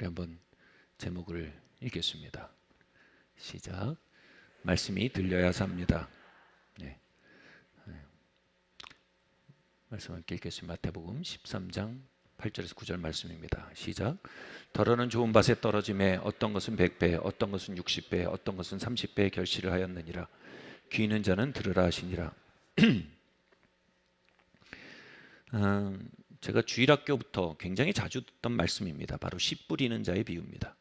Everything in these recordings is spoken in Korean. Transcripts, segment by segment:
우리 한번 제목을 읽겠습니다. 시작. 말씀이 들려야 삽니다. 네. 말씀 함께 읽겠습니다. 마태복음 13장 8절에서 9절 말씀입니다. 시작. 더러는 좋은 밭에 떨어짐에 어떤 것은 100배, 어떤 것은 60배, 어떤 것은 30배의 결실을 하였느니라. 귀 있는 자는 들으라 하시니라. 제가 주일학교부터 굉장히 자주 듣던 말씀입니다. 바로 씨 뿌리는 자의 비유입니다.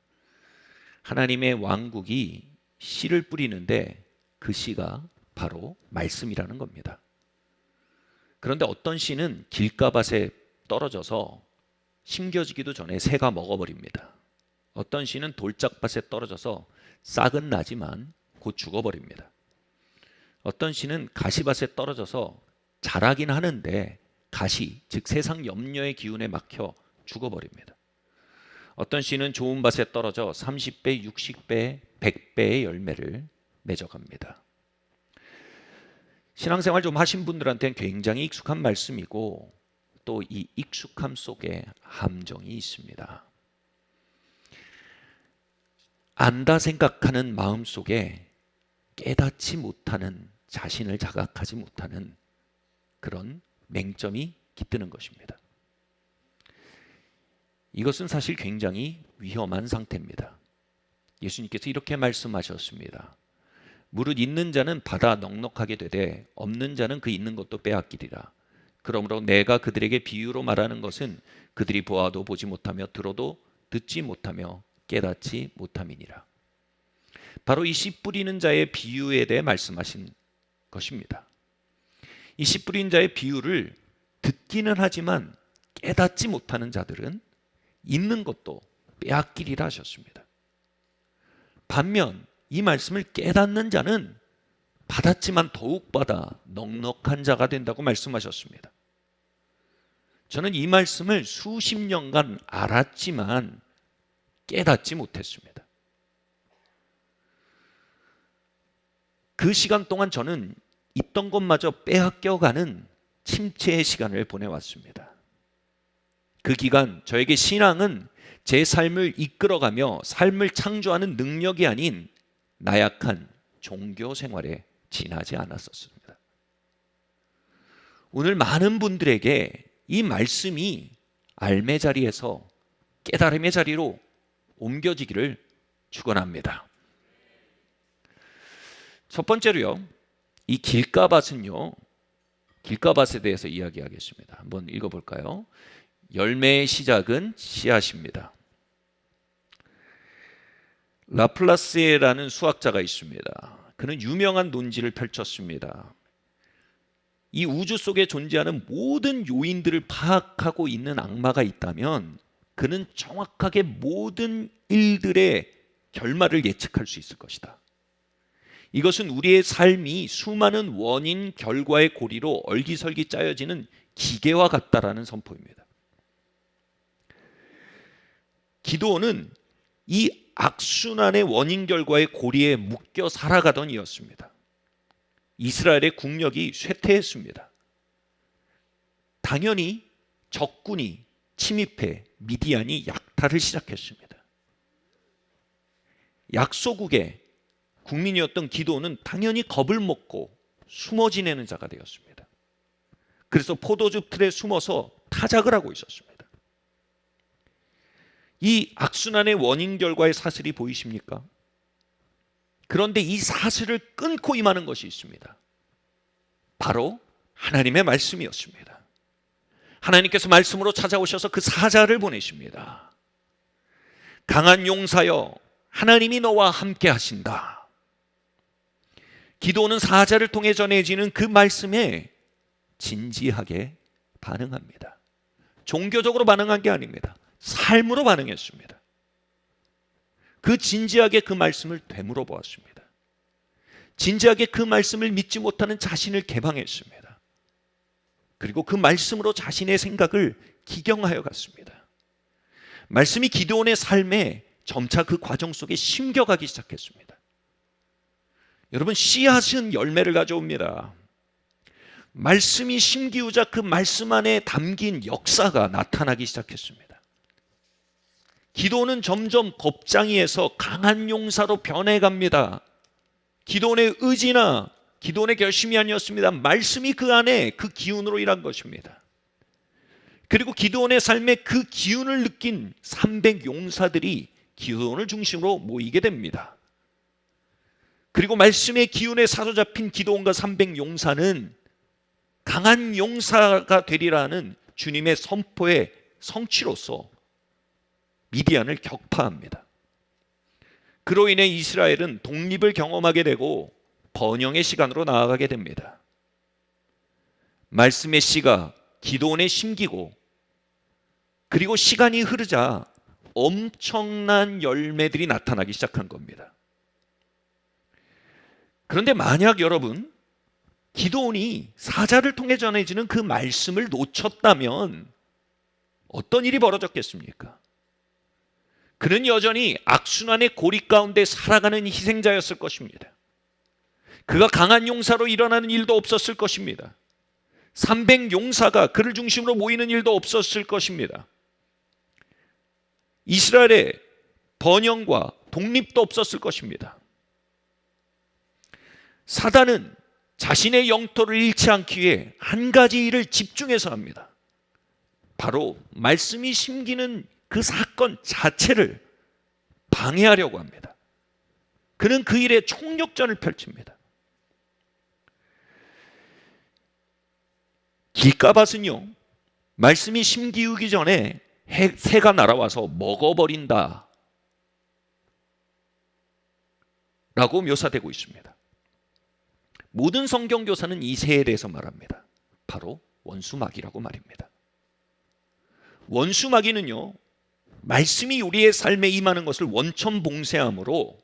하나님의 왕국이 씨를 뿌리는데 그 씨가 바로 말씀이라는 겁니다. 그런데 어떤 씨는 길가밭에 떨어져서 심겨지기도 전에 새가 먹어버립니다. 어떤 씨는 돌짝밭에 떨어져서 싹은 나지만 곧 죽어버립니다. 어떤 씨는 가시밭에 떨어져서 자라긴 하는데 가시, 즉 세상 염려의 기운에 막혀 죽어버립니다. 어떤 씨는 좋은 밭에 떨어져 30배, 60배, 100배의 열매를 맺어갑니다. 신앙생활 좀 하신 분들한테는 굉장히 익숙한 말씀이고 또 이 익숙함 속에 함정이 있습니다. 안다 생각하는 마음 속에 깨닫지 못하는, 자신을 자각하지 못하는 그런 맹점이 깃드는 것입니다. 이것은 사실 굉장히 위험한 상태입니다. 예수님께서 이렇게 말씀하셨습니다. 무릇 있는 자는 받아 넉넉하게 되되 없는 자는 그 있는 것도 빼앗기리라. 그러므로 내가 그들에게 비유로 말하는 것은 그들이 보아도 보지 못하며 들어도 듣지 못하며 깨닫지 못함이니라. 바로 이 씨 뿌리는 자의 비유에 대해 말씀하신 것입니다. 이 씨 뿌린 자의 비유를 듣기는 하지만 깨닫지 못하는 자들은 있는 것도 빼앗기리라 하셨습니다. 반면 이 말씀을 깨닫는 자는 받았지만 더욱 받아 넉넉한 자가 된다고 말씀하셨습니다. 저는 이 말씀을 수십 년간 알았지만 깨닫지 못했습니다. 그 시간 동안 저는 있던 것마저 빼앗겨가는 침체의 시간을 보내왔습니다. 그 기간 저에게 신앙은 제 삶을 이끌어가며 삶을 창조하는 능력이 아닌 나약한 종교 생활에 지나지 않았었습니다. 오늘 많은 분들에게 이 말씀이 알매 자리에서 깨달음의 자리로 옮겨지기를 축원합니다. 첫 번째로요, 이 길가밭은요, 길가밭에 대해서 이야기하겠습니다. 한번 읽어볼까요? 열매의 시작은 씨앗입니다. 라플라스라는 수학자가 있습니다. 그는 유명한 논지를 펼쳤습니다. 이 우주 속에 존재하는 모든 요인들을 파악하고 있는 악마가 있다면 그는 정확하게 모든 일들의 결말을 예측할 수 있을 것이다. 이것은 우리의 삶이 수많은 원인, 결과의 고리로 얼기설기 짜여지는 기계와 같다라는 선포입니다. 기드온은 이 악순환의 원인 결과의 고리에 묶여 살아가던 이였습니다. 이스라엘의 국력이 쇠퇴했습니다. 당연히 적군이 침입해 미디안이 약탈을 시작했습니다. 약소국의 국민이었던 기드온은 당연히 겁을 먹고 숨어 지내는 자가 되었습니다. 그래서 포도즙 틀에 숨어서 타작을 하고 있었습니다. 이 악순환의 원인 결과의 사슬이 보이십니까? 그런데 이 사슬을 끊고 임하는 것이 있습니다. 바로 하나님의 말씀이었습니다. 하나님께서 말씀으로 찾아오셔서 그 사자를 보내십니다. 강한 용사여, 하나님이 너와 함께 하신다. 기도는 사자를 통해 전해지는 그 말씀에 진지하게 반응합니다. 종교적으로 반응한 게 아닙니다. 삶으로 반응했습니다. 그 진지하게 그 말씀을 되물어 보았습니다. 진지하게 그 말씀을 믿지 못하는 자신을 개방했습니다. 그리고 그 말씀으로 자신의 생각을 기경하여 갔습니다. 말씀이 기드온의 삶에 점차 그 과정 속에 심겨가기 시작했습니다. 여러분, 씨앗은 열매를 가져옵니다. 말씀이 심기우자 그 말씀 안에 담긴 역사가 나타나기 시작했습니다. 기도는 점점 겁장이에서 강한 용사로 변해갑니다. 기도원의 의지나 기도원의 결심이 아니었습니다. 말씀이 그 안에 그 기운으로 일한 것입니다. 그리고 기도원의 삶에 그 기운을 느낀 300 용사들이 기도원을 중심으로 모이게 됩니다. 그리고 말씀의 기운에 사로잡힌 기도원과 300 용사는 강한 용사가 되리라는 주님의 선포의 성취로서 미디안을 격파합니다. 그로 인해 이스라엘은 독립을 경험하게 되고 번영의 시간으로 나아가게 됩니다. 말씀의 씨가 기도원에 심기고 그리고 시간이 흐르자 엄청난 열매들이 나타나기 시작한 겁니다. 그런데 만약 여러분 기도원이 사자를 통해 전해지는 그 말씀을 놓쳤다면 어떤 일이 벌어졌겠습니까? 그는 여전히 악순환의 고리 가운데 살아가는 희생자였을 것입니다. 그가 강한 용사로 일어나는 일도 없었을 것입니다. 300 용사가 그를 중심으로 모이는 일도 없었을 것입니다. 이스라엘의 번영과 독립도 없었을 것입니다. 사단은 자신의 영토를 잃지 않기 위해 한 가지 일을 집중해서 합니다. 바로 말씀이 심기는 그 사건 자체를 방해하려고 합니다. 그는 그 일에 총력전을 펼칩니다. 길가밭은요, 말씀이 심기우기 전에 새가 날아와서 먹어버린다 라고 묘사되고 있습니다. 모든 성경교사는 이 새에 대해서 말합니다. 바로 원수마귀라고 말입니다. 원수마귀는요, 말씀이 우리의 삶에 임하는 것을 원천봉쇄함으로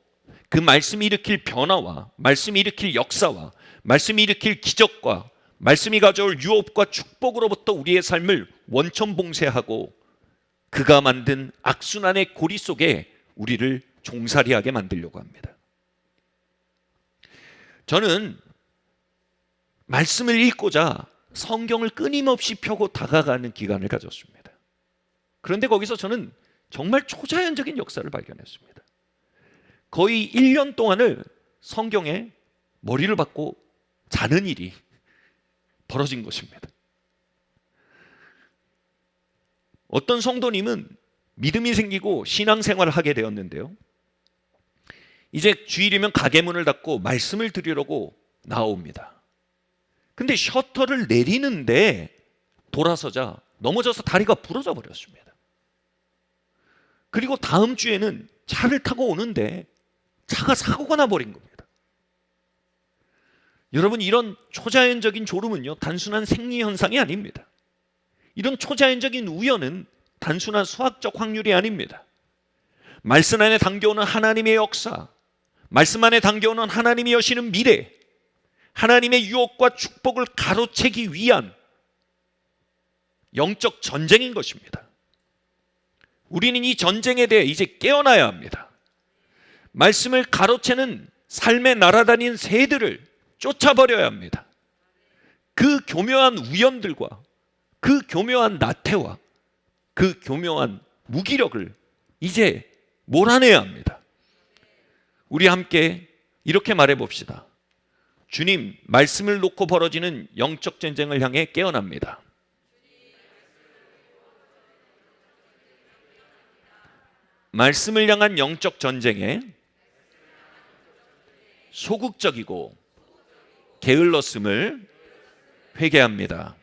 그 말씀이 일으킬 변화와 말씀이 일으킬 역사와 말씀이 일으킬 기적과 말씀이 가져올 유업과 축복으로부터 우리의 삶을 원천봉쇄하고 그가 만든 악순환의 고리 속에 우리를 종살이하게 만들려고 합니다. 저는 말씀을 읽고자 성경을 끊임없이 펴고 다가가는 기간을 가졌습니다. 그런데 거기서 저는 정말 초자연적인 역사를 발견했습니다. 거의 1년 동안을 성경에 머리를 박고 자는 일이 벌어진 것입니다. 어떤 성도님은 믿음이 생기고 신앙생활을 하게 되었는데요, 이제 주일이면 가게 문을 닫고 말씀을 드리려고 나옵니다. 근데 셔터를 내리는데 돌아서자 넘어져서 다리가 부러져 버렸습니다. 그리고 다음 주에는 차를 타고 오는데 차가 사고가 나버린 겁니다. 여러분, 이런 초자연적인 졸음은요, 단순한 생리현상이 아닙니다. 이런 초자연적인 우연은 단순한 수학적 확률이 아닙니다. 말씀 안에 담겨오는 하나님의 역사, 말씀 안에 담겨오는 하나님이 여시는 미래, 하나님의 유혹과 축복을 가로채기 위한 영적 전쟁인 것입니다. 우리는 이 전쟁에 대해 이제 깨어나야 합니다. 말씀을 가로채는 삶에 날아다니는 새들을 쫓아버려야 합니다. 그 교묘한 우연들과 그 교묘한 나태와 그 교묘한 무기력을 이제 몰아내야 합니다. 우리 함께 이렇게 말해 봅시다. 주님, 말씀을 놓고 벌어지는 영적 전쟁을 향해 깨어납니다. 말씀을 향한 영적 전쟁에 소극적이고 게을렀음을 회개합니다.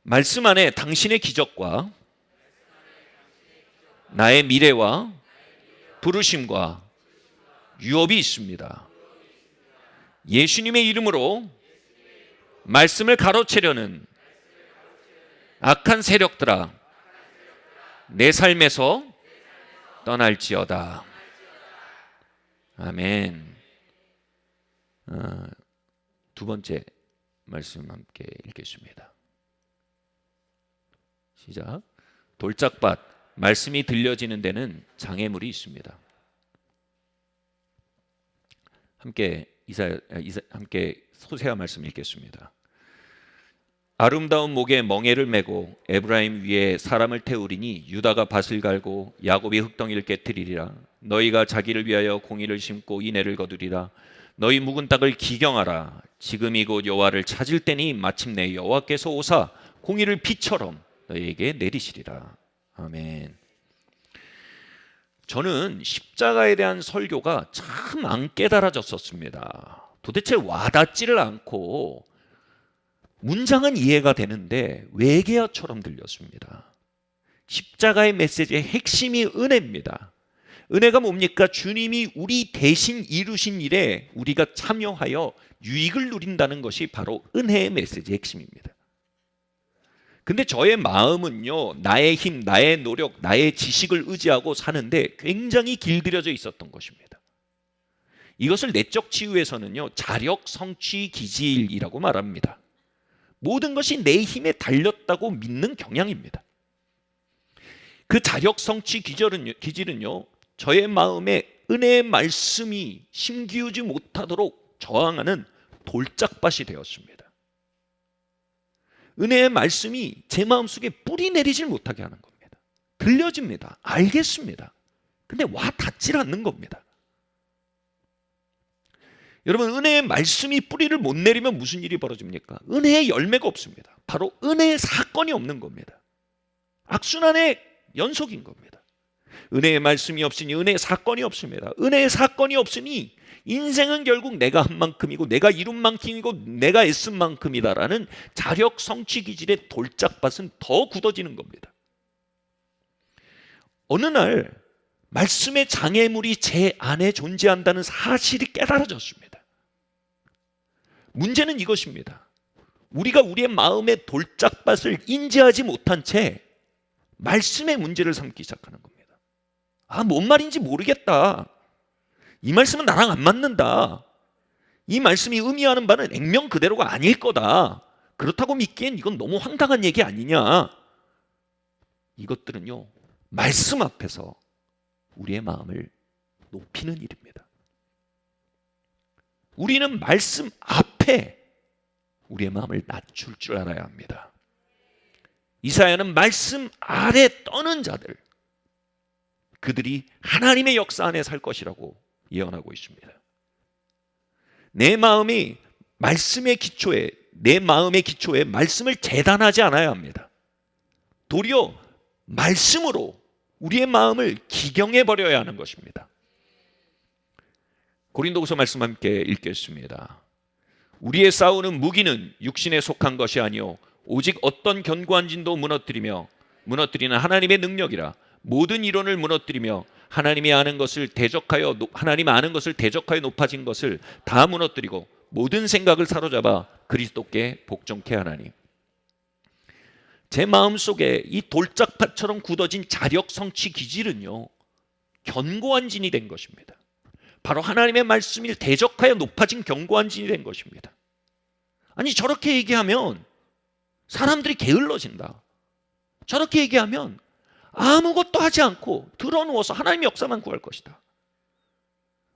말씀 안에 당신의 기적과 나의 미래와 부르심과 유업이 있습니다. 예수님의 이름으로 말씀을 가로채려는 악한 세력들아, 내 삶에서 떠날지어다. 아멘. 두 번째 말씀 함께 읽겠습니다. 시작. 돌짝밭, 말씀이 들려지는 데는 장애물이 있습니다. 함께 함께 호세아 말씀 읽겠습니다. 아름다운 목에 멍에를 메고 에브라임 위에 사람을 태우리니 유다가 밭을 갈고 야곱이 흙덩이를 깨뜨리리라. 너희가 자기를 위하여 공의를 심고 인애를 거두리라. 너희 묵은 땅을 기경하라. 지금이 곧 여호와를 찾을 때니 마침내 여호와께서 오사 공의를 비처럼 너희에게 내리시리라. 아멘. 저는 십자가에 대한 설교가 참 안 깨달아졌었습니다. 도대체 와닿지를 않고 문장은 이해가 되는데 외계어처럼 들렸습니다. 십자가의 메시지의 핵심이 은혜입니다. 은혜가 뭡니까? 주님이 우리 대신 이루신 일에 우리가 참여하여 유익을 누린다는 것이 바로 은혜의 메시지의 핵심입니다. 근데 저의 마음은요, 나의 힘, 나의 노력, 나의 지식을 의지하고 사는데 굉장히 길들여져 있었던 것입니다. 이것을 내적 치유에서는요, 자력 성취 기질이라고 말합니다. 모든 것이 내 힘에 달렸다고 믿는 경향입니다. 그 자력 성취 기질은요, 저의 마음에 은혜의 말씀이 심기우지 못하도록 저항하는 돌짝밭이 되었습니다. 은혜의 말씀이 제 마음속에 뿌리 내리질 못하게 하는 겁니다. 들려집니다. 알겠습니다. 근데 와 닿질 않는 겁니다. 여러분, 은혜의 말씀이 뿌리를 못 내리면 무슨 일이 벌어집니까? 은혜의 열매가 없습니다. 바로 은혜의 사건이 없는 겁니다. 악순환의 연속인 겁니다. 은혜의 말씀이 없으니 은혜의 사건이 없습니다. 은혜의 사건이 없으니 인생은 결국 내가 한 만큼이고 내가 이룬 만큼이고 내가 애쓴 만큼이다라는 자력 성취 기질의 돌짝밭은 더 굳어지는 겁니다. 어느 날 말씀의 장애물이 제 안에 존재한다는 사실이 깨달아졌습니다. 문제는 이것입니다. 우리가 우리의 마음의 돌짝밭을 인지하지 못한 채 말씀의 문제를 삼기 시작하는 겁니다. 뭔 말인지 모르겠다. 이 말씀은 나랑 안 맞는다. 이 말씀이 의미하는 바는 액면 그대로가 아닐 거다. 그렇다고 믿기엔 이건 너무 황당한 얘기 아니냐. 이것들은요, 말씀 앞에서 우리의 마음을 높이는 일입니다. 우리는 말씀 앞에 우리의 마음을 낮출 줄 알아야 합니다. 이사야는 말씀 아래 떠는 자들, 그들이 하나님의 역사 안에 살 것이라고 예언하고 있습니다. 내 마음이 말씀의 기초에, 내 마음의 기초에 말씀을 재단하지 않아야 합니다. 도리어 말씀으로 우리의 마음을 기경해 버려야 하는 것입니다. 고린도후서 말씀 함께 읽겠습니다. 우리의 싸우는 무기는 육신에 속한 것이 아니요 오직 어떤 견고한 진도 무너뜨리는 하나님의 능력이라. 모든 이론을 무너뜨리며 하나님 아는 것을 대적하여 높아진 것을 다 무너뜨리고 모든 생각을 사로잡아 그리스도께 복종케 하나니. 제 마음속에 이 돌짝밭처럼 굳어진 자력 성취 기질은요, 견고한 진이 된 것입니다. 바로 하나님의 말씀을 대적하여 높아진 견고한 진이 된 것입니다. 아니, 저렇게 얘기하면 사람들이 게을러진다. 저렇게 얘기하면 아무것도 하지 않고 드러누워서 하나님의 역사만 구할 것이다.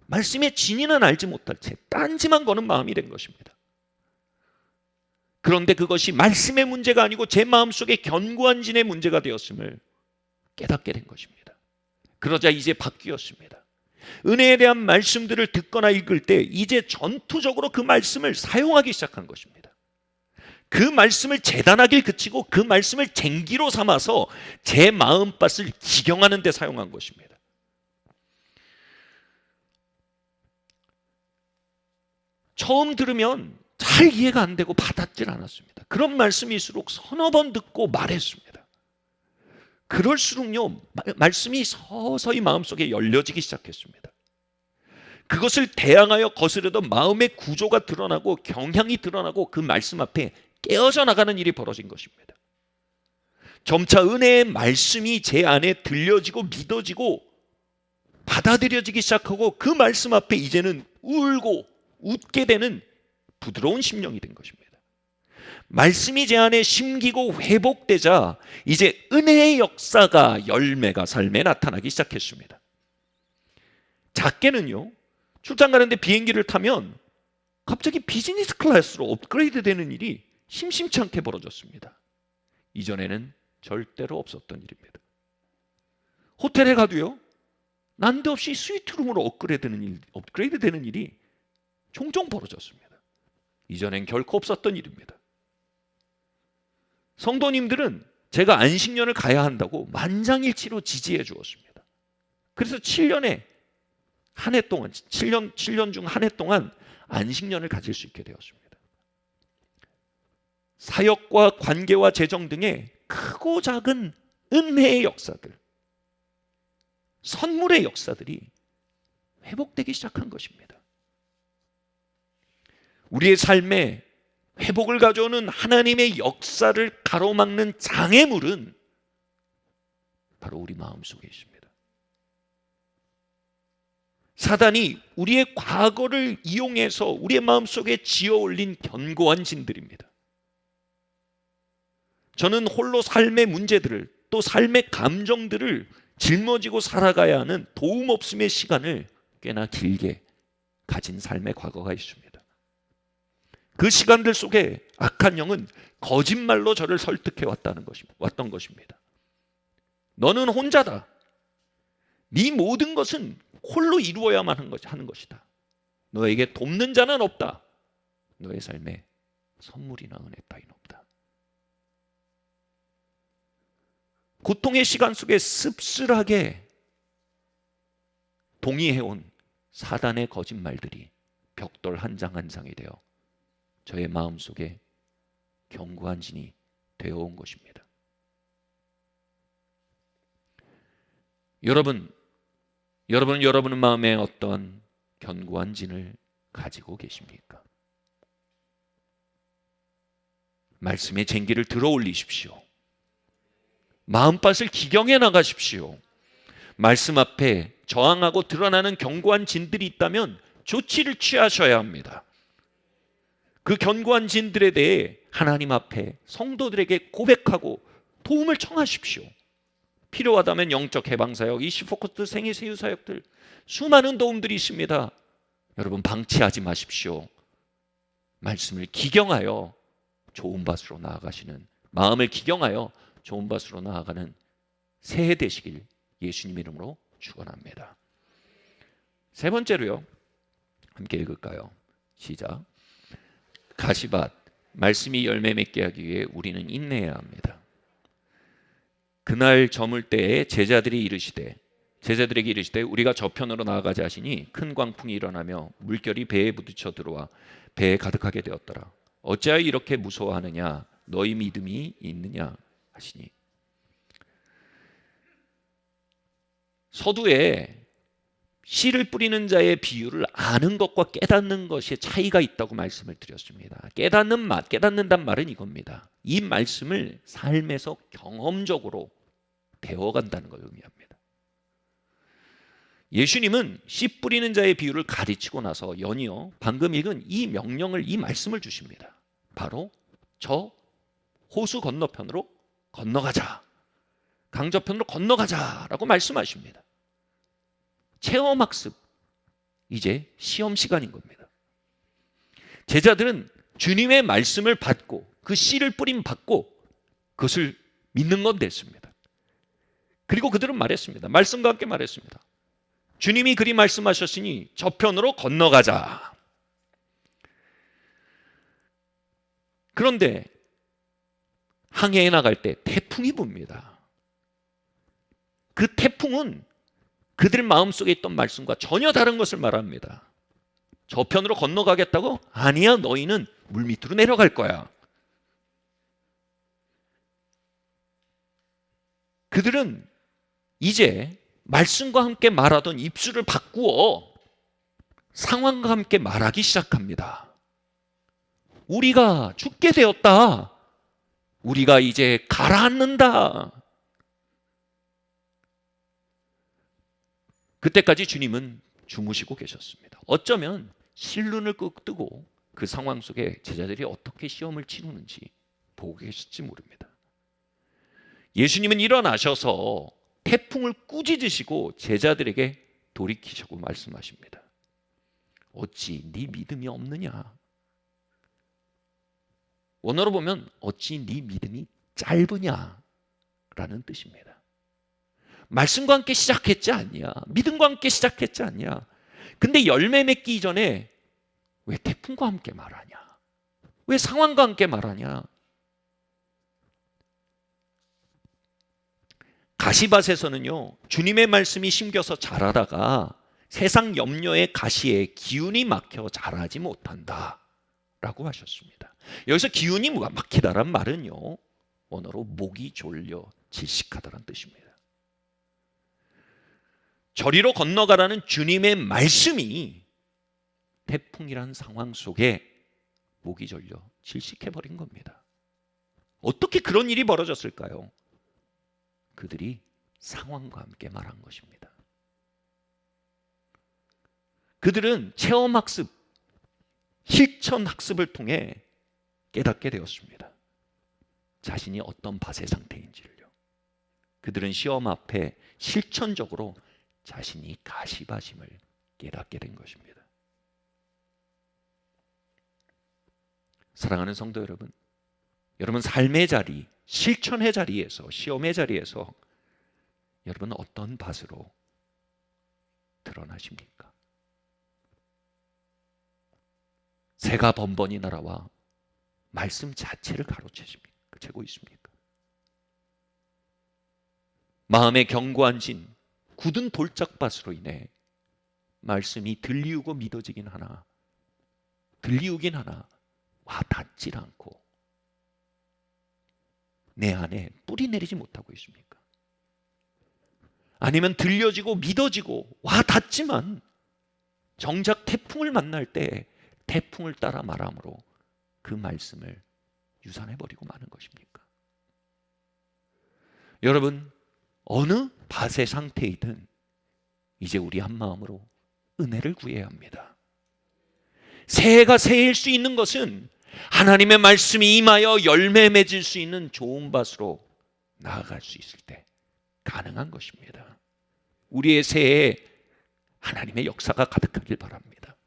말씀의 진리는 알지 못할 채 딴지만 거는 마음이 된 것입니다. 그런데 그것이 말씀의 문제가 아니고 제 마음속에 견고한 진의 문제가 되었음을 깨닫게 된 것입니다. 그러자 이제 바뀌었습니다. 은혜에 대한 말씀들을 듣거나 읽을 때 이제 전투적으로 그 말씀을 사용하기 시작한 것입니다. 그 말씀을 재단하길 그치고 그 말씀을 쟁기로 삼아서 제 마음밭을 기경하는 데 사용한 것입니다. 처음 들으면 잘 이해가 안 되고 받았질 않았습니다. 그런 말씀일수록 서너 번 듣고 말했습니다. 그럴수록요, 말씀이 서서히 마음속에 열려지기 시작했습니다. 그것을 대항하여 거스르던 마음의 구조가 드러나고 경향이 드러나고 그 말씀 앞에 깨어져 나가는 일이 벌어진 것입니다. 점차 은혜의 말씀이 제 안에 들려지고 믿어지고 받아들여지기 시작하고 그 말씀 앞에 이제는 울고 웃게 되는 부드러운 심령이 된 것입니다. 말씀이 제 안에 심기고 회복되자 이제 은혜의 역사가 열매가 삶에 나타나기 시작했습니다. 작게는요, 출장 가는데 비행기를 타면 갑자기 비즈니스 클래스로 업그레이드 되는 일이 심심치 않게 벌어졌습니다. 이전에는 절대로 없었던 일입니다. 호텔에 가도요, 난데없이 스위트룸으로 업그레이드 되는 일이 종종 벌어졌습니다. 이전엔 결코 없었던 일입니다. 성도님들은 제가 안식년을 가야 한다고 만장일치로 지지해 주었습니다. 그래서 7년 중 한 해 동안 안식년을 가질 수 있게 되었습니다. 사역과 관계와 재정 등의 크고 작은 은혜의 역사들, 선물의 역사들이 회복되기 시작한 것입니다. 우리의 삶에 회복을 가져오는 하나님의 역사를 가로막는 장애물은 바로 우리 마음속에 있습니다. 사단이 우리의 과거를 이용해서 우리의 마음속에 지어올린 견고한 진들입니다. 저는 홀로 삶의 문제들을, 또 삶의 감정들을 짊어지고 살아가야 하는 도움 없음의 시간을 꽤나 길게 가진 삶의 과거가 있습니다. 그 시간들 속에 악한 영은 거짓말로 저를 설득해 왔던 것입니다. 너는 혼자다. 네 모든 것은 홀로 이루어야만 하는 것이다. 너에게 돕는 자는 없다. 너의 삶에 선물이나 은혜 따윈 없다. 고통의 시간 속에 씁쓸하게 동의해온 사단의 거짓말들이 벽돌 한 장 한 장이 되어 저의 마음속에 견고한 진이 되어온 것입니다. 여러분은 여러분의 마음에 어떤 견고한 진을 가지고 계십니까? 말씀의 쟁기를 들어 올리십시오. 마음밭을 기경해 나가십시오. 말씀 앞에 저항하고 드러나는 견고한 진들이 있다면 조치를 취하셔야 합니다. 그 견고한 진들에 대해 하나님 앞에 성도들에게 고백하고 도움을 청하십시오. 필요하다면 영적 해방사역, 이시포커스 생애세유 사역들, 수많은 도움들이 있습니다. 여러분 방치하지 마십시오. 말씀을 기경하여 좋은 밭으로 나아가시는, 마음을 기경하여 좋은 밭으로 나아가는 새해 되시길 예수님 이름으로 축원합니다. 세 번째로요, 함께 읽을까요? 시작. 가시밭, 말씀이 열매 맺게 하기 위해 우리는 인내해야 합니다. 그날 저물 때에 제자들에게 이르시되 우리가 저편으로 나아가자 하시니 큰 광풍이 일어나며 물결이 배에 부딪혀 들어와 배에 가득하게 되었더라. 어찌하여 이렇게 무서워하느냐? 너희 믿음이 있느냐? 하시니. 서두에 씨를 뿌리는 자의 비유를 아는 것과 깨닫는 것의 차이가 있다고 말씀을 드렸습니다. 깨닫는단 말은 이겁니다. 이 말씀을 삶에서 경험적으로 배워간다는 걸 의미합니다. 예수님은 씨 뿌리는 자의 비유를 가르치고 나서 연이어 방금 읽은 이 명령을, 이 말씀을 주십니다. 바로 저 호수 건너편으로 건너가자, 강저편으로 건너가자라고 말씀하십니다. 체험학습, 이제 시험 시간인 겁니다. 제자들은 주님의 말씀을 받고 그 씨를 뿌림 받고 그것을 믿는 건 됐습니다. 그리고 그들은 말했습니다. 말씀과 함께 말했습니다. 주님이 그리 말씀하셨으니 저편으로 건너가자. 그런데 항해에 나갈 때 태풍이 붑니다. 그 태풍은 그들 마음속에 있던 말씀과 전혀 다른 것을 말합니다. 저편으로 건너가겠다고? 아니야, 너희는 물밑으로 내려갈 거야. 그들은 이제 말씀과 함께 말하던 입술을 바꾸어 상황과 함께 말하기 시작합니다. 우리가 죽게 되었다. 우리가 이제 가라앉는다. 그때까지 주님은 주무시고 계셨습니다. 어쩌면 실눈을 끄고 뜨고 그 상황 속에 제자들이 어떻게 시험을 치르는지 보고 계실지 모릅니다. 예수님은 일어나셔서 태풍을 꾸짖으시고 제자들에게 돌이키시고 말씀하십니다. 어찌 네 믿음이 없느냐? 원어로 보면 어찌 네 믿음이 짧으냐라는 뜻입니다. 말씀과 함께 시작했지 않냐? 믿음과 함께 시작했지 않냐? 근데 열매 맺기 이전에 왜 태풍과 함께 말하냐? 왜 상황과 함께 말하냐? 가시밭에서는요, 주님의 말씀이 심겨서 자라다가 세상 염려의 가시에 기운이 막혀 자라지 못한다 라고 하셨습니다. 여기서 기운이 막히다란 말은요, 원어로 목이 졸려 질식하다는 뜻입니다. 저리로 건너가라는 주님의 말씀이 태풍이란 상황 속에 목이 졸려 질식해버린 겁니다. 어떻게 그런 일이 벌어졌을까요? 그들이 상황과 함께 말한 것입니다. 그들은 체험학습, 실천학습을 통해 깨닫게 되었습니다. 자신이 어떤 밭의 상태인지를요. 그들은 시험 앞에 실천적으로 자신이 가시밭임을 깨닫게 된 것입니다. 사랑하는 성도 여러분, 여러분 삶의 자리, 실천의 자리에서, 시험의 자리에서 여러분은 어떤 밭으로 드러나십니까? 새가 번번이 날아와 말씀 자체를 가로채고 있습니까? 마음의 견고한 진, 굳은 돌짝밭으로 인해 말씀이 들리우고 믿어지긴 하나, 들리우긴 하나 와 닿질 않고 내 안에 뿌리 내리지 못하고 있습니까? 아니면 들려지고 믿어지고 와 닿지만 정작 태풍을 만날 때 태풍을 따라 말함으로 그 말씀을 유산해버리고 마는 것입니까? 여러분, 어느 밭의 상태이든 이제 우리 한마음으로 은혜를 구해야 합니다. 새해가 새해일 수 있는 것은 하나님의 말씀이 임하여 열매 맺을 수 있는 좋은 밭으로 나아갈 수 있을 때 가능한 것입니다. 우리의 새해에 하나님의 역사가 가득하길 바랍니다.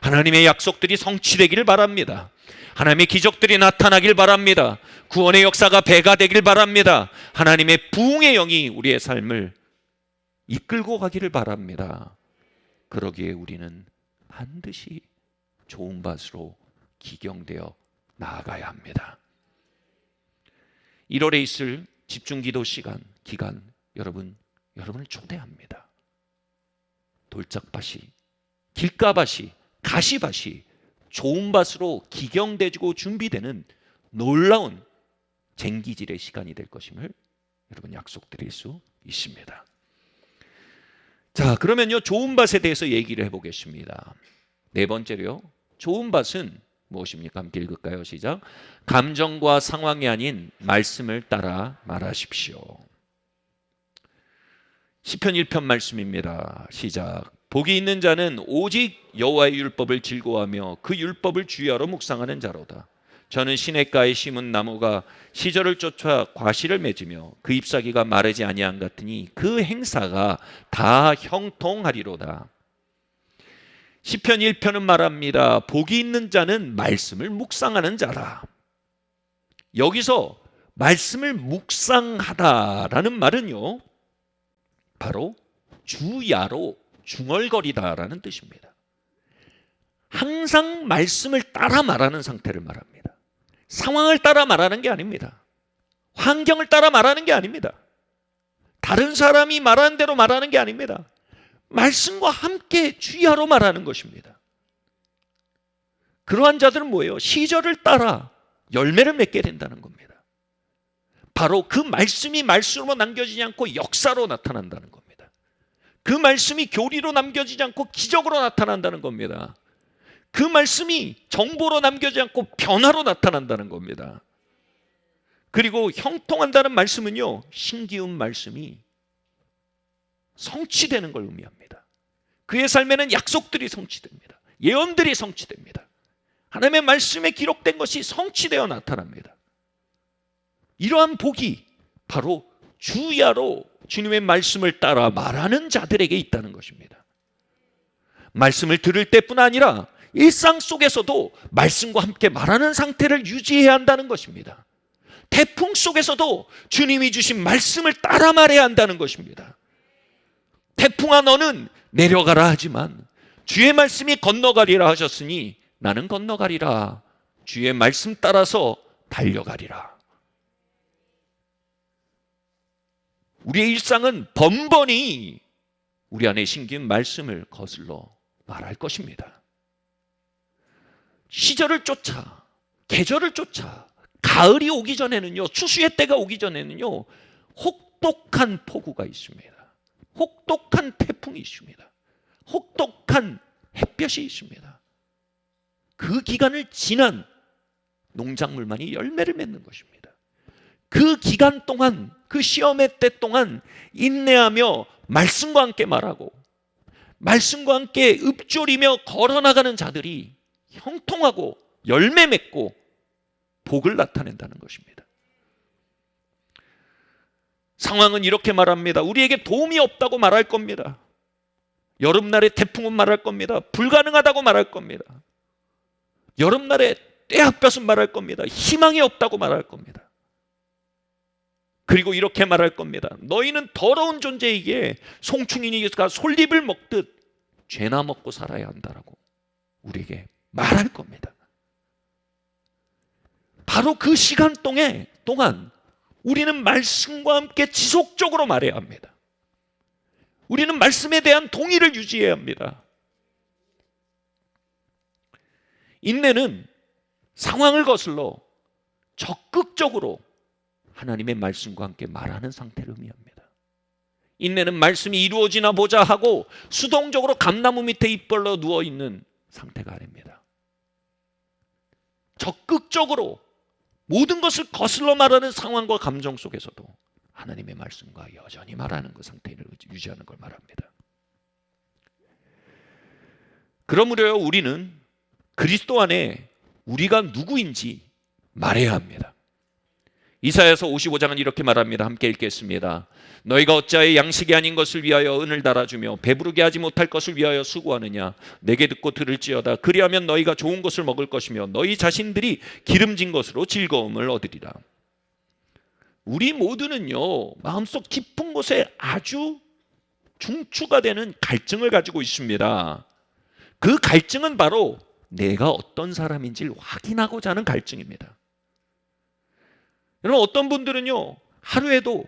하나님의 약속들이 성취되길 바랍니다. 하나님의 기적들이 나타나길 바랍니다. 구원의 역사가 배가 되길 바랍니다. 하나님의 부흥의 영이 우리의 삶을 이끌고 가기를 바랍니다. 그러기에 우리는 반드시 좋은 밭으로 기경되어 나아가야 합니다. 1월에 있을 집중기도 기간 여러분을 초대합니다. 돌짝밭이, 길가밭이, 가시밭이 좋은 밭으로 기경되고 준비되는 놀라운 쟁기질의 시간이 될 것임을 여러분 약속드릴 수 있습니다. 자, 그러면요, 좋은 밭에 대해서 얘기를 해보겠습니다. 네 번째로요, 좋은 밭은 무엇입니까? 함께 읽을까요? 시작. 감정과 상황이 아닌 말씀을 따라 말하십시오. 시편 1편 말씀입니다. 시작. 복이 있는 자는 오직 여호와의 율법을 즐거워하며 그 율법을 주야로 묵상하는 자로다. 저는 시냇가에 심은 나무가 시절을 쫓아 과실을 맺으며 그 잎사귀가 마르지 아니한 같으니 그 행사가 다 형통하리로다. 시편 1편은 말합니다. 복이 있는 자는 말씀을 묵상하는 자다. 여기서 말씀을 묵상하다라는 말은요, 바로 주야로 중얼거리다라는 뜻입니다. 항상 말씀을 따라 말하는 상태를 말합니다. 상황을 따라 말하는 게 아닙니다. 환경을 따라 말하는 게 아닙니다. 다른 사람이 말하는 대로 말하는 게 아닙니다. 말씀과 함께 주야로 말하는 것입니다. 그러한 자들은 뭐예요? 시절을 따라 열매를 맺게 된다는 겁니다. 바로 그 말씀이 말씀으로 남겨지지 않고 역사로 나타난다는 겁니다. 그 말씀이 교리로 남겨지지 않고 기적으로 나타난다는 겁니다. 그 말씀이 정보로 남겨지지 않고 변화로 나타난다는 겁니다. 그리고 형통한다는 말씀은요, 신기한 말씀이 성취되는 걸 의미합니다. 그의 삶에는 약속들이 성취됩니다. 예언들이 성취됩니다. 하나님의 말씀에 기록된 것이 성취되어 나타납니다. 이러한 복이 바로 주야로 주님의 말씀을 따라 말하는 자들에게 있다는 것입니다. 말씀을 들을 때뿐 아니라 일상 속에서도 말씀과 함께 말하는 상태를 유지해야 한다는 것입니다. 태풍 속에서도 주님이 주신 말씀을 따라 말해야 한다는 것입니다. 태풍아 너는 내려가라 하지만 주의 말씀이 건너가리라 하셨으니 나는 건너가리라. 주의 말씀 따라서 달려가리라. 우리의 일상은 번번이 우리 안에 심긴 말씀을 거슬러 말할 것입니다. 시절을 쫓아, 계절을 쫓아, 가을이 오기 전에는요, 추수의 때가 오기 전에는요, 혹독한 폭우가 있습니다. 혹독한 태풍이 있습니다. 혹독한 햇볕이 있습니다. 그 기간을 지난 농작물만이 열매를 맺는 것입니다. 그 기간 동안, 그 시험의 때 동안 인내하며 말씀과 함께 말하고 말씀과 함께 읊조리며 걸어나가는 자들이 형통하고 열매 맺고 복을 나타낸다는 것입니다. 상황은 이렇게 말합니다. 우리에게 도움이 없다고 말할 겁니다. 여름날의 태풍은 말할 겁니다. 불가능하다고 말할 겁니다. 여름날의 떼학볕은 말할 겁니다. 희망이 없다고 말할 겁니다. 그리고 이렇게 말할 겁니다. 너희는 더러운 존재이기에 송충이니가 솔잎을 먹듯 죄나 먹고 살아야 한다라고 우리에게 말할 겁니다. 바로 그 시간 동안 우리는 말씀과 함께 지속적으로 말해야 합니다. 우리는 말씀에 대한 동의를 유지해야 합니다. 인내는 상황을 거슬러 적극적으로 하나님의 말씀과 함께 말하는 상태를 의미합니다. 인내는 말씀이 이루어지나 보자 하고 수동적으로 감나무 밑에 입 벌러 누워있는 상태가 아닙니다. 적극적으로 모든 것을 거슬러 말하는 상황과 감정 속에서도 하나님의 말씀과 여전히 말하는 그 상태를 유지하는 걸 말합니다. 그러므로 우리는 그리스도 안에 우리가 누구인지 말해야 합니다. 이사야서 55장은 이렇게 말합니다. 함께 읽겠습니다. 너희가 어찌하여 양식이 아닌 것을 위하여 은을 달아주며 배부르게 하지 못할 것을 위하여 수고하느냐. 내게 듣고 들을지어다. 그리하면 너희가 좋은 것을 먹을 것이며 너희 자신들이 기름진 것으로 즐거움을 얻으리라. 우리 모두는요, 마음속 깊은 곳에 아주 중추가 되는 갈증을 가지고 있습니다. 그 갈증은 바로 내가 어떤 사람인지를 확인하고자 하는 갈증입니다. 여러분, 어떤 분들은요, 하루에도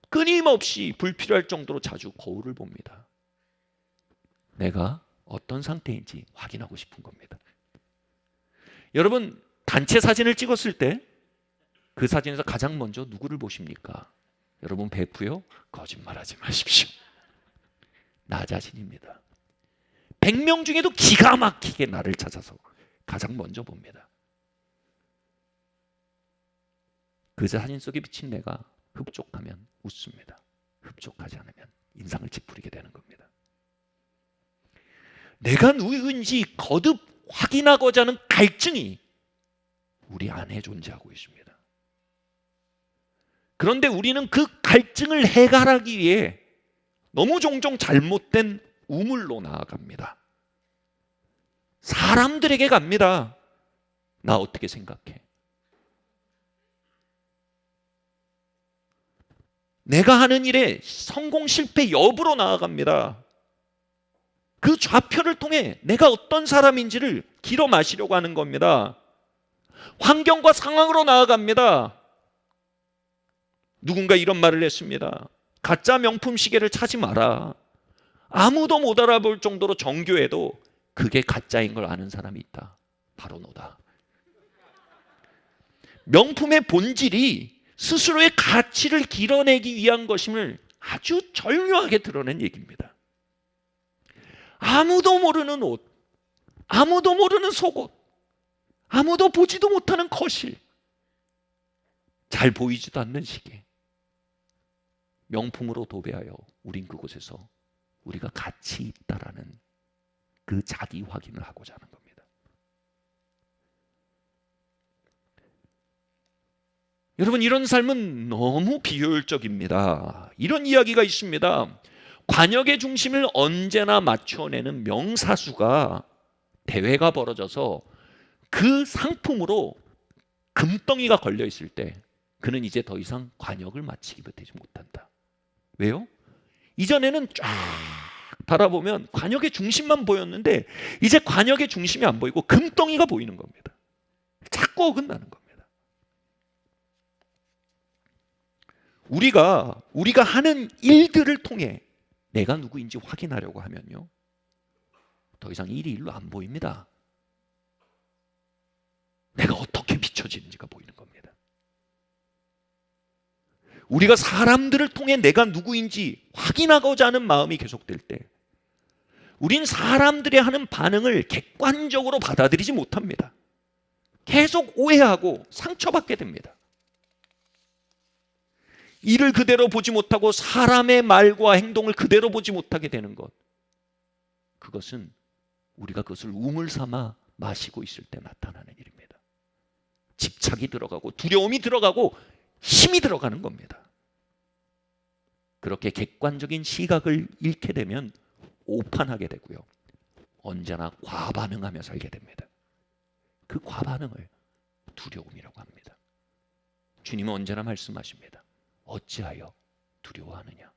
끊임없이 불필요할 정도로 자주 거울을 봅니다. 내가 어떤 상태인지 확인하고 싶은 겁니다. 여러분, 단체 사진을 찍었을 때 그 사진에서 가장 먼저 누구를 보십니까? 여러분, 베프요? 거짓말하지 마십시오. 나 자신입니다. 100명 중에도 기가 막히게 나를 찾아서 가장 먼저 봅니다. 그 사진 속에 비친 내가 흡족하면 웃습니다. 흡족하지 않으면 인상을 찌푸리게 되는 겁니다. 내가 누구인지 거듭 확인하고자 하는 갈증이 우리 안에 존재하고 있습니다. 그런데 우리는 그 갈증을 해결하기 위해 너무 종종 잘못된 우물로 나아갑니다. 사람들에게 갑니다. 나 어떻게 생각해? 내가 하는 일에 성공 실패 여부로 나아갑니다. 그 좌표를 통해 내가 어떤 사람인지를 길어 마시려고 하는 겁니다. 환경과 상황으로 나아갑니다. 누군가 이런 말을 했습니다. 가짜 명품 시계를 차지 마라. 아무도 못 알아볼 정도로 정교해도 그게 가짜인 걸 아는 사람이 있다. 바로 너다. 명품의 본질이 스스로의 가치를 길어내기 위한 것임을 아주 절묘하게 드러낸 얘기입니다. 아무도 모르는 옷, 아무도 모르는 속옷, 아무도 보지도 못하는 거실, 잘 보이지도 않는 시계, 명품으로 도배하여 우린 그곳에서 우리가 가치 있다라는 그 자기 확인을 하고자 하는 겁니다. 여러분, 이런 삶은 너무 비효율적입니다. 이런 이야기가 있습니다. 관역의 중심을 언제나 맞춰내는 명사수가 대회가 벌어져서 그 상품으로 금덩이가 걸려 있을 때 그는 이제 더 이상 관역을 마치지 못한다. 왜요? 이전에는 쫙 바라보면 관역의 중심만 보였는데 이제 관역의 중심이 안 보이고 금덩이가 보이는 겁니다. 자꾸 어긋나는 겁니다. 우리가 하는 일들을 통해 내가 누구인지 확인하려고 하면요, 더 이상 일이 일로 안 보입니다. 내가 어떻게 비춰지는지가 보이는 겁니다. 우리가 사람들을 통해 내가 누구인지 확인하고자 하는 마음이 계속될 때 우린 사람들이 하는 반응을 객관적으로 받아들이지 못합니다. 계속 오해하고 상처받게 됩니다. 이를 그대로 보지 못하고 사람의 말과 행동을 그대로 보지 못하게 되는 것, 그것은 우리가 그것을 우물 삼아 마시고 있을 때 나타나는 일입니다. 집착이 들어가고 두려움이 들어가고 힘이 들어가는 겁니다. 그렇게 객관적인 시각을 잃게 되면 오판하게 되고요, 언제나 과반응하며 살게 됩니다. 그 과반응을 두려움이라고 합니다. 주님은 언제나 말씀하십니다. 어찌하여 두려워하느냐?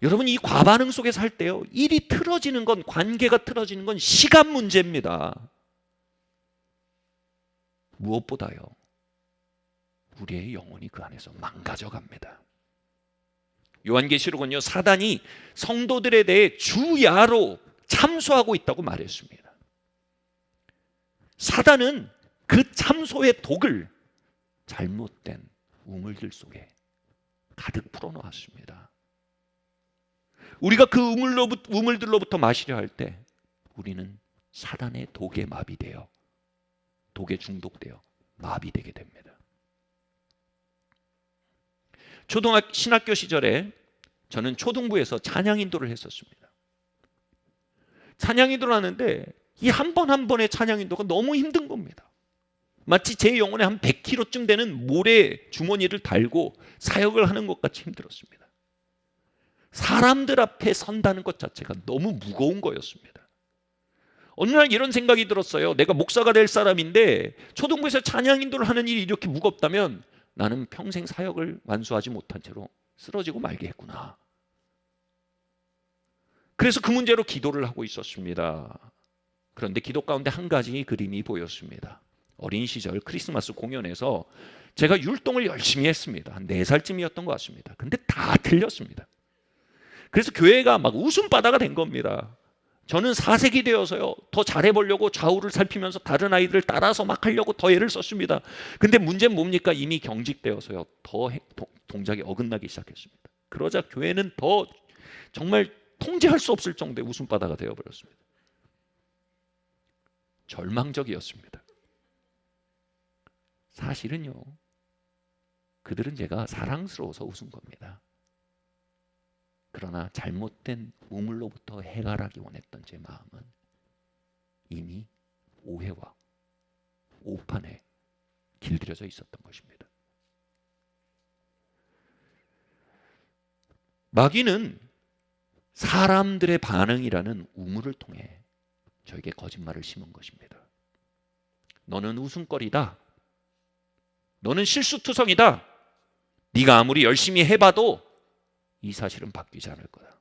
여러분, 이 과반응 속에 살 때요, 일이 틀어지는 건, 관계가 틀어지는 건 시간 문제입니다. 무엇보다요, 우리의 영혼이 그 안에서 망가져갑니다. 요한계시록은요, 사단이 성도들에 대해 주야로 참소하고 있다고 말했습니다. 사단은 그 참소의 독을 잘못된 우물들 속에 가득 풀어놓았습니다. 우리가 그 우물들로부터 마시려 할 때 우리는 사단의 독에 마비되어, 독에 중독되어 마비되게 됩니다. 신학교 시절에 저는 초등부에서 찬양 인도를 했었습니다. 찬양 인도를 하는데 이 한 번 한 번의 찬양 인도가 너무 힘든 겁니다. 마치 제 영혼에 한 100kg쯤 되는 모래 주머니를 달고 사역을 하는 것 같이 힘들었습니다. 사람들 앞에 선다는 것 자체가 너무 무거운 거였습니다. 어느 날 이런 생각이 들었어요. 내가 목사가 될 사람인데 초등부에서 찬양 인도를 하는 일이 이렇게 무겁다면 나는 평생 사역을 완수하지 못한 채로 쓰러지고 말겠구나. 그래서 그 문제로 기도를 하고 있었습니다. 그런데 기도 가운데 한 가지 그림이 보였습니다. 어린 시절 크리스마스 공연에서 제가 율동을 열심히 했습니다. 한 4살쯤이었던 것 같습니다. 근데 다 틀렸습니다. 그래서 교회가 막 웃음바다가 된 겁니다. 저는 4세기 되어서요, 더 잘해보려고 좌우를 살피면서 다른 아이들을 따라서 막 하려고 더 애를 썼습니다. 근데 문제는 뭡니까? 이미 경직되어서요, 더 동작이 어긋나기 시작했습니다. 그러자 교회는 더 정말 통제할 수 없을 정도의 웃음바다가 되어버렸습니다. 절망적이었습니다. 사실은요, 그들은 제가 사랑스러워서 웃은 겁니다. 그러나 잘못된 우물로부터 해갈하기 원했던 제 마음은 이미 오해와 오판에 길들여져 있었던 것입니다. 마귀는 사람들의 반응이라는 우물을 통해 저에게 거짓말을 심은 것입니다. 너는 웃음거리다. 너는 실수투성이다. 네가 아무리 열심히 해봐도 이 사실은 바뀌지 않을 거다.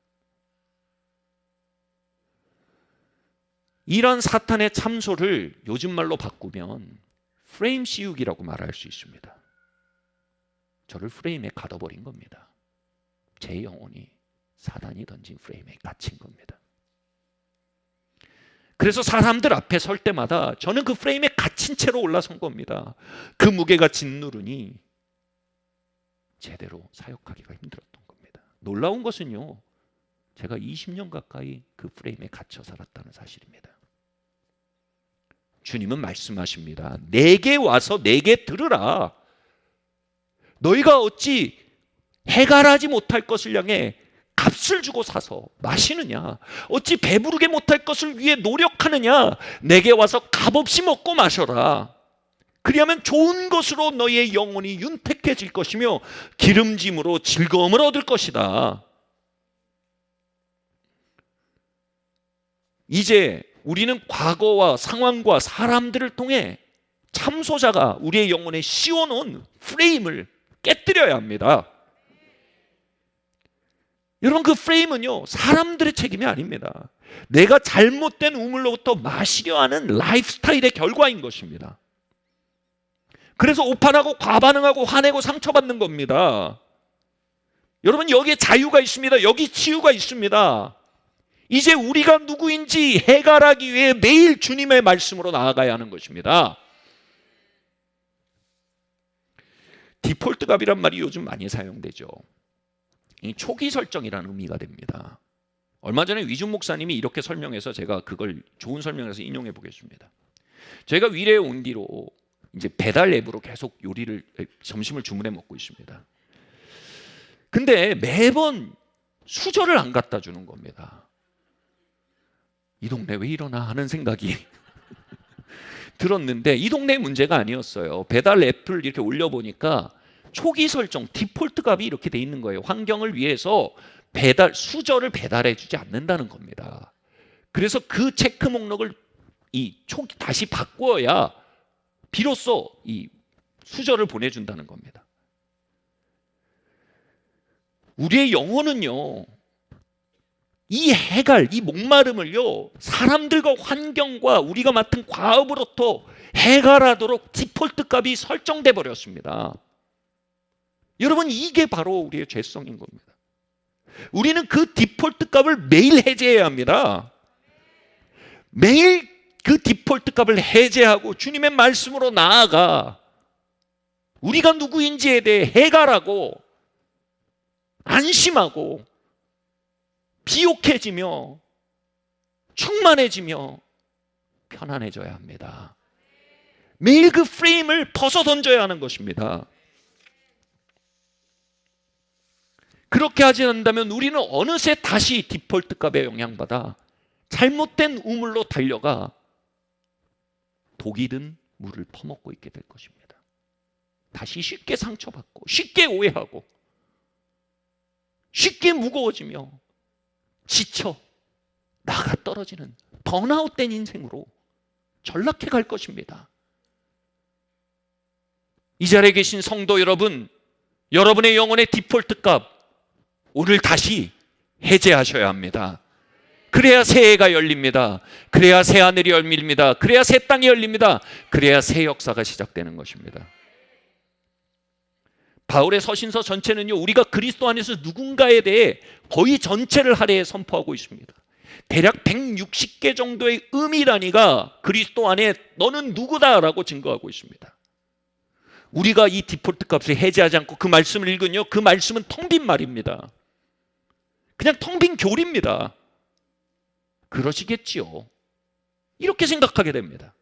이런 사탄의 참소를 요즘 말로 바꾸면 프레임 씌우기라고 말할 수 있습니다. 저를 프레임에 가둬버린 겁니다. 제 영혼이 사단이 던진 프레임에 갇힌 겁니다. 그래서 사람들 앞에 설 때마다 저는 그 프레임에 갇힌 채로 올라선 겁니다. 그 무게가 짓누르니 제대로 사역하기가 힘들었던 겁니다. 놀라운 것은요, 제가 20년 가까이 그 프레임에 갇혀 살았다는 사실입니다. 주님은 말씀하십니다. 내게 와서 내게 들으라. 너희가 어찌 해갈하지 못할 것을 향해 값을 주고 사서 마시느냐? 어찌 배부르게 못할 것을 위해 노력하느냐? 내게 와서 값없이 먹고 마셔라. 그리하면 좋은 것으로 너희의 영혼이 윤택해질 것이며 기름짐으로 즐거움을 얻을 것이다. 이제 우리는 과거와 상황과 사람들을 통해 참소자가 우리의 영혼에 씌워놓은 프레임을 깨뜨려야 합니다. 여러분, 그 프레임은요, 사람들의 책임이 아닙니다. 내가 잘못된 우물로부터 마시려 하는 라이프 스타일의 결과인 것입니다. 그래서 오판하고 과반응하고 화내고 상처받는 겁니다. 여러분, 여기에 자유가 있습니다. 여기 치유가 있습니다. 이제 우리가 누구인지 해결하기 위해 매일 주님의 말씀으로 나아가야 하는 것입니다. 디폴트 값이란 말이 요즘 많이 사용되죠. 이 초기 설정이라는 의미가 됩니다. 얼마 전에 위준 목사님이 이렇게 설명해서 제가 그걸 좋은 설명에서 인용해 보겠습니다. 저희가 위례에 온 뒤로 이제 배달 앱으로 계속 점심을 주문해 먹고 있습니다. 근데 매번 수저를 안 갖다 주는 겁니다. 이 동네 왜 이러나 하는 생각이 들었는데, 이 동네의 문제가 아니었어요. 배달 앱을 이렇게 올려보니까 초기 설정, 디폴트 값이 이렇게 돼 있는 거예요. 환경을 위해서 수저를 배달해 주지 않는다는 겁니다. 그래서 그 체크 목록을 다시 바꿔야 비로소 이 수저를 보내준다는 겁니다. 우리의 영혼은요, 이 해갈, 이 목마름을요, 사람들과 환경과 우리가 맡은 과업으로부터 해갈하도록 디폴트 값이 설정돼 버렸습니다. 여러분, 이게 바로 우리의 죄성인 겁니다. 우리는 그 디폴트 값을 매일 해제해야 합니다. 매일 그 디폴트 값을 해제하고 주님의 말씀으로 나아가 우리가 누구인지에 대해 해갈하고 안심하고 비옥해지며 충만해지며 편안해져야 합니다. 매일 그 프레임을 벗어 던져야 하는 것입니다. 그렇게 하지 않는다면 우리는 어느새 다시 디폴트 값에 영향받아 잘못된 우물로 달려가 독이 든 물을 퍼먹고 있게 될 것입니다. 다시 쉽게 상처받고 쉽게 오해하고 쉽게 무거워지며 지쳐 나가 떨어지는 번아웃된 인생으로 전락해 갈 것입니다. 이 자리에 계신 성도 여러분, 여러분의 영혼의 디폴트 값 오늘 다시 해제하셔야 합니다. 그래야 새 해가 열립니다. 그래야 새 하늘이 열립니다. 그래야 새 땅이 열립니다. 그래야 새 역사가 시작되는 것입니다. 바울의 서신서 전체는요, 우리가 그리스도 안에서 누군가에 대해 거의 전체를 할애해 선포하고 있습니다. 대략 160개 정도의 의미 단위가 그리스도 안에 너는 누구다라고 증거하고 있습니다. 우리가 이 디폴트 값을 해제하지 않고 그 말씀을 읽으면요, 그 말씀은 텅 빈 말입니다. 그냥 텅 빈 교리입니다. 그러시겠지요. 이렇게 생각하게 됩니다.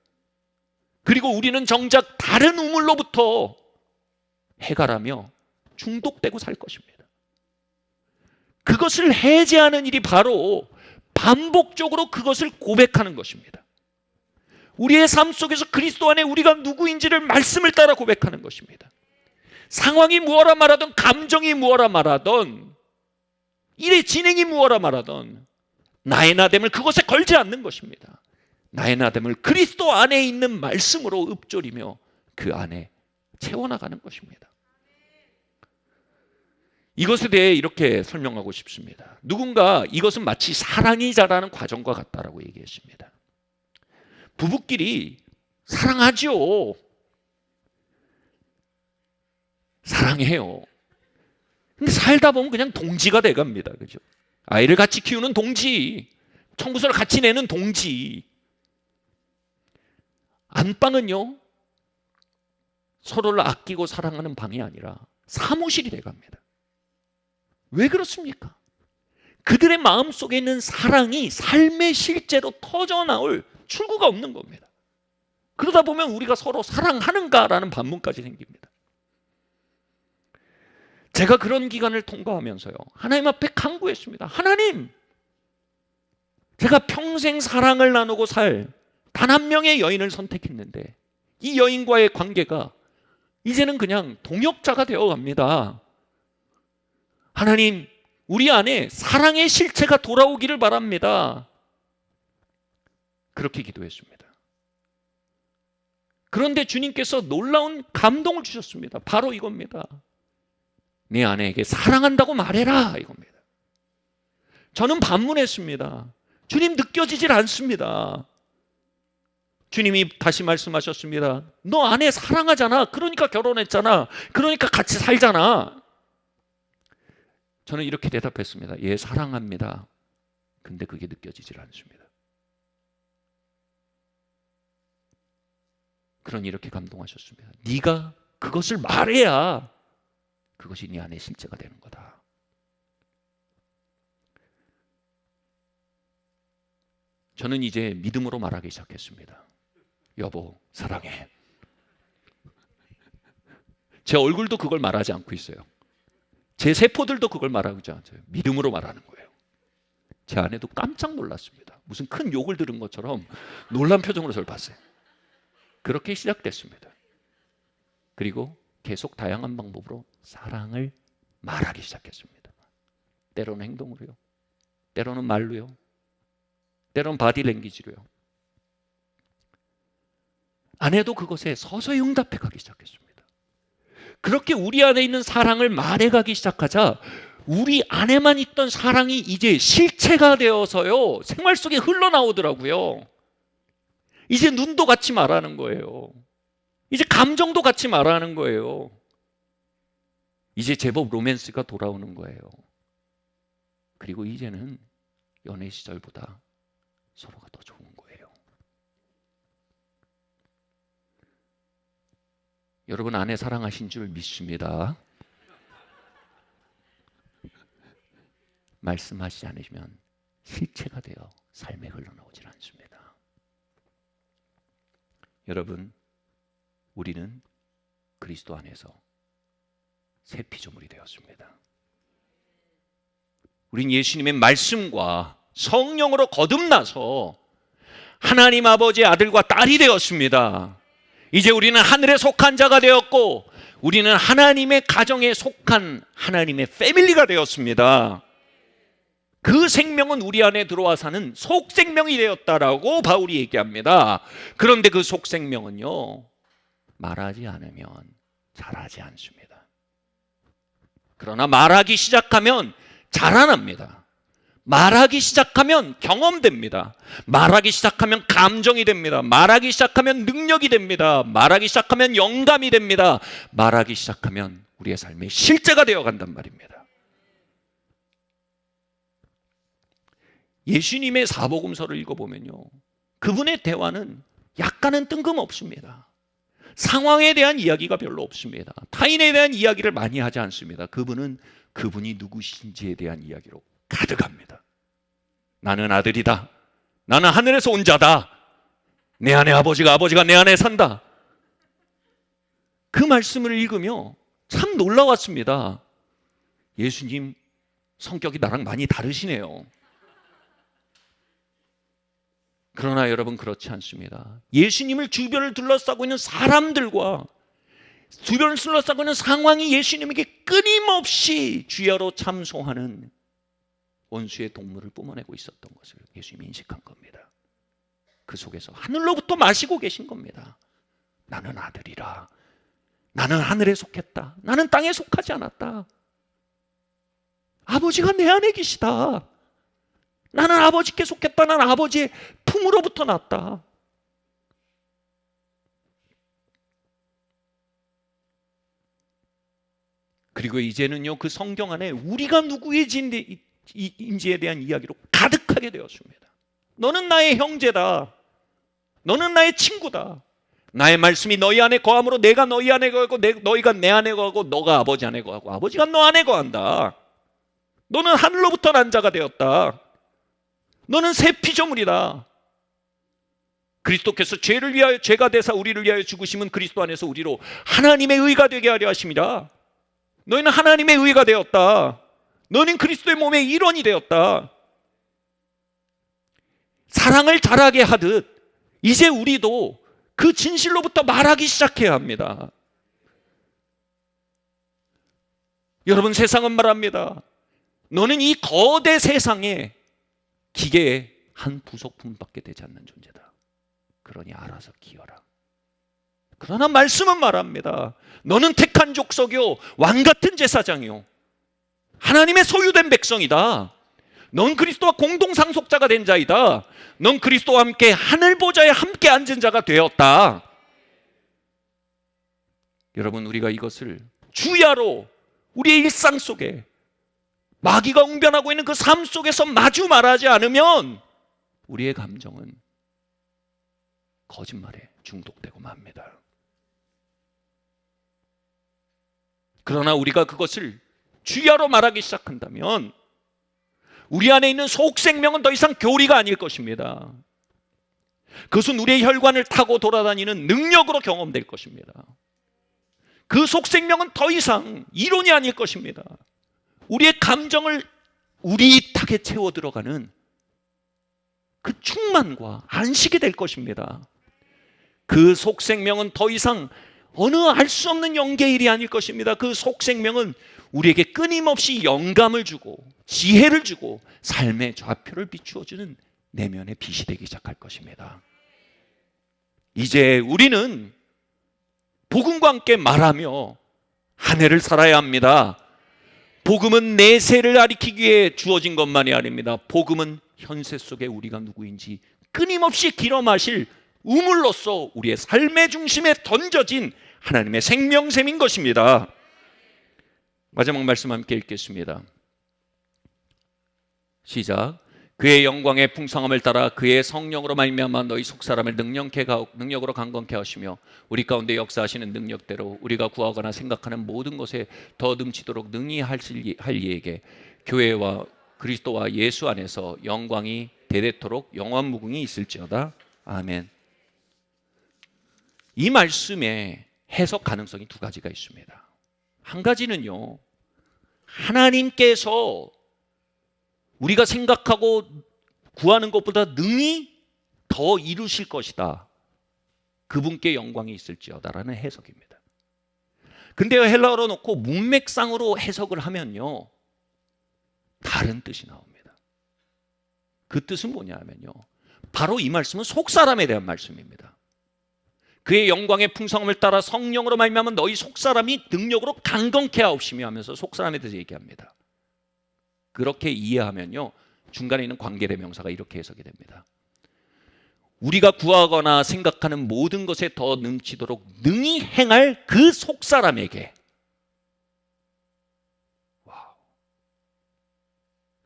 그리고 우리는 정작 다른 우물로부터 해갈하며 중독되고 살 것입니다. 그것을 해제하는 일이 바로 반복적으로 그것을 고백하는 것입니다. 우리의 삶 속에서 그리스도 안에 우리가 누구인지를 말씀을 따라 고백하는 것입니다. 상황이 무엇라 말하던, 감정이 무엇라 말하던, 일의 진행이 무엇라 말하던 나의 나됨을 그것에 걸지 않는 것입니다. 나의 나됨을 그리스도 안에 있는 말씀으로 읊조리며 그 안에 채워나가는 것입니다. 이것에 대해 이렇게 설명하고 싶습니다. 누군가 이것은 마치 사랑이 자라는 과정과 같다라고 얘기했습니다. 부부끼리 사랑하죠. 사랑해요. 근데 살다 보면 그냥 동지가 돼갑니다. 그죠? 아이를 같이 키우는 동지, 청구서를 같이 내는 동지. 안방은요, 서로를 아끼고 사랑하는 방이 아니라 사무실이 돼갑니다. 왜 그렇습니까? 그들의 마음속에 있는 사랑이 삶의 실제로 터져나올 출구가 없는 겁니다. 그러다 보면 우리가 서로 사랑하는가라는 반문까지 생깁니다. 제가 그런 기간을 통과하면서요, 하나님 앞에 간구했습니다. 하나님, 제가 평생 사랑을 나누고 살 단 한 명의 여인을 선택했는데 이 여인과의 관계가 이제는 그냥 동역자가 되어갑니다. 하나님, 우리 안에 사랑의 실체가 돌아오기를 바랍니다. 그렇게 기도했습니다. 그런데 주님께서 놀라운 감동을 주셨습니다. 바로 이겁니다. 내 아내에게 사랑한다고 말해라, 이겁니다. 저는 반문했습니다. 주님, 느껴지질 않습니다. 주님이 다시 말씀하셨습니다. 너 아내 사랑하잖아. 그러니까 결혼했잖아. 그러니까 같이 살잖아. 저는 이렇게 대답했습니다. 예, 사랑합니다. 근데 그게 느껴지질 않습니다. 그러니 이렇게 감동하셨습니다. 네가 그것을 말해야 그것이 네 안에 실제가 되는 거다. 저는 이제 믿음으로 말하기 시작했습니다. 여보, 사랑해. 제 얼굴도 그걸 말하지 않고 있어요. 제 세포들도 그걸 말하고 있지 않아요. 믿음으로 말하는 거예요. 제 아내도 깜짝 놀랐습니다. 무슨 큰 욕을 들은 것처럼 놀란 표정으로 저를 봤어요. 그렇게 시작됐습니다. 그리고 계속 다양한 방법으로 사랑을 말하기 시작했습니다. 때로는 행동으로요, 때로는 말로요, 때로는 바디랭귀지로요. 아내도 그것에 서서히 응답해 가기 시작했습니다. 그렇게 우리 안에 있는 사랑을 말해가기 시작하자 우리 안에만 있던 사랑이 이제 실체가 되어서요, 생활 속에 흘러나오더라고요. 이제 눈도 같이 말하는 거예요. 이제 감정도 같이 말하는 거예요. 이제 제법 로맨스가 돌아오는 거예요. 그리고 이제는 연애 시절보다 서로가 더 좋은 거예요. 여러분, 아내 사랑하신 줄 믿습니다. 말씀하시지 않으시면 실체가 되어 삶에 흘러나오질 않습니다. 여러분, 우리는 그리스도 안에서 새 피조물이 되었습니다. 우린 예수님의 말씀과 성령으로 거듭나서 하나님 아버지의 아들과 딸이 되었습니다. 이제 우리는 하늘에 속한 자가 되었고, 우리는 하나님의 가정에 속한 하나님의 패밀리가 되었습니다. 그 생명은 우리 안에 들어와 사는 속생명이 되었다라고 바울이 얘기합니다. 그런데 그 속생명은요, 말하지 않으면 자라지 않습니다. 그러나 말하기 시작하면 자라납니다. 말하기 시작하면 경험됩니다. 말하기 시작하면 감정이 됩니다. 말하기 시작하면 능력이 됩니다. 말하기 시작하면 영감이 됩니다. 말하기 시작하면 우리의 삶의 실제가 되어 간단 말입니다. 예수님의 사복음서를 읽어보면요, 그분의 대화는 약간은 뜬금없습니다. 상황에 대한 이야기가 별로 없습니다. 타인에 대한 이야기를 많이 하지 않습니다. 그분은 그분이 누구신지에 대한 이야기로 가득합니다. 나는 아들이다. 나는 하늘에서 온 자다. 내 안에 아버지가 내 안에 산다. 그 말씀을 읽으며 참 놀라웠습니다. 예수님 성격이 나랑 많이 다르시네요. 그러나 여러분, 그렇지 않습니다. 예수님을 주변을 둘러싸고 있는 사람들과 주변을 둘러싸고 있는 상황이 예수님에게 끊임없이 주야로 참소하는 원수의 동물을 뿜어내고 있었던 것을 예수님이 인식한 겁니다. 그 속에서 하늘로부터 마시고 계신 겁니다. 나는 아들이라. 나는 하늘에 속했다. 나는 땅에 속하지 않았다. 아버지가 내 안에 계시다. 나는 아버지께 속했다. 나는 아버지의 품으로부터 났다. 그리고 이제는요, 그 성경 안에 우리가 누구인지에 대한 이야기로 가득하게 되었습니다. 너는 나의 형제다. 너는 나의 친구다. 나의 말씀이 너희 안에 거함으로 내가 너희 안에 거하고 너희가 내 안에 거하고 너가 아버지 안에 거하고 아버지가 너 안에 거한다. 너는 하늘로부터 난 자가 되었다. 너는 새 피조물이다. 그리스도께서 죄를 위하여 죄가 되사 우리를 위하여 죽으심은 그리스도 안에서 우리로 하나님의 의가 되게 하려 하심이라. 너희는 하나님의 의가 되었다. 너는 그리스도의 몸의 일원이 되었다. 사랑을 잘하게 하듯 이제 우리도 그 진실로부터 말하기 시작해야 합니다. 여러분, 세상은 말합니다. 너는 이 거대 세상에 기계의 한 부속품밖에 되지 않는 존재다. 그러니 알아서 기어라. 그러나 말씀은 말합니다. 너는 택한 족속이요 왕같은 제사장이요 하나님의 소유된 백성이다. 넌 그리스도와 공동상속자가 된 자이다. 넌 그리스도와 함께 하늘 보좌에 함께 앉은 자가 되었다. 여러분, 우리가 이것을 주야로 우리의 일상 속에 마귀가 웅변하고 있는 그 삶 속에서 마주 말하지 않으면 우리의 감정은 거짓말에 중독되고 맙니다. 그러나 우리가 그것을 주야로 말하기 시작한다면 우리 안에 있는 속생명은 더 이상 교리가 아닐 것입니다. 그것은 우리의 혈관을 타고 돌아다니는 능력으로 경험될 것입니다. 그 속생명은 더 이상 이론이 아닐 것입니다. 우리의 감정을 우리타게 채워 들어가는 그 충만과 안식이 될 것입니다. 그 속생명은 더 이상 어느 알 수 없는 영계일이 아닐 것입니다. 그 속생명은 우리에게 끊임없이 영감을 주고 지혜를 주고 삶의 좌표를 비추어주는 내면의 빛이 되기 시작할 것입니다. 이제 우리는 복음과 함께 말하며 한 해를 살아야 합니다. 복음은 내세를 가리키기 위해 주어진 것만이 아닙니다. 복음은 현세 속에 우리가 누구인지 끊임없이 길어 마실 우물로서 우리의 삶의 중심에 던져진 하나님의 생명샘인 것입니다. 마지막 말씀 함께 읽겠습니다. 시작. 그의 영광의 풍성함을 따라 그의 성령으로 말미암아 너희 속사람을 능력으로 강건케 하시며 우리 가운데 역사하시는 능력대로 우리가 구하거나 생각하는 모든 것에 더 넘치도록 능히 할 이에게 교회와 그리스도와 예수 안에서 영광이 대대토록 영원무궁히 있을지어다. 아멘. 이 말씀에 해석 가능성이 두 가지가 있습니다. 한 가지는요, 하나님께서 우리가 생각하고 구하는 것보다 능히 더 이루실 것이다. 그분께 영광이 있을지어다라는 해석입니다. 근데 헬라어로 놓고 문맥상으로 해석을 하면요, 다른 뜻이 나옵니다. 그 뜻은 뭐냐면요, 바로 이 말씀은 속사람에 대한 말씀입니다. 그의 영광의 풍성함을 따라 성령으로 말미암아 너희 속사람이 능력으로 강건케 하옵시며 하면서 속사람에 대해서 얘기합니다. 그렇게 이해하면요, 중간에 있는 관계대명사가 이렇게 해석이 됩니다. 우리가 구하거나 생각하는 모든 것에 더 넘치도록 능히 행할 그 속사람에게, 와우,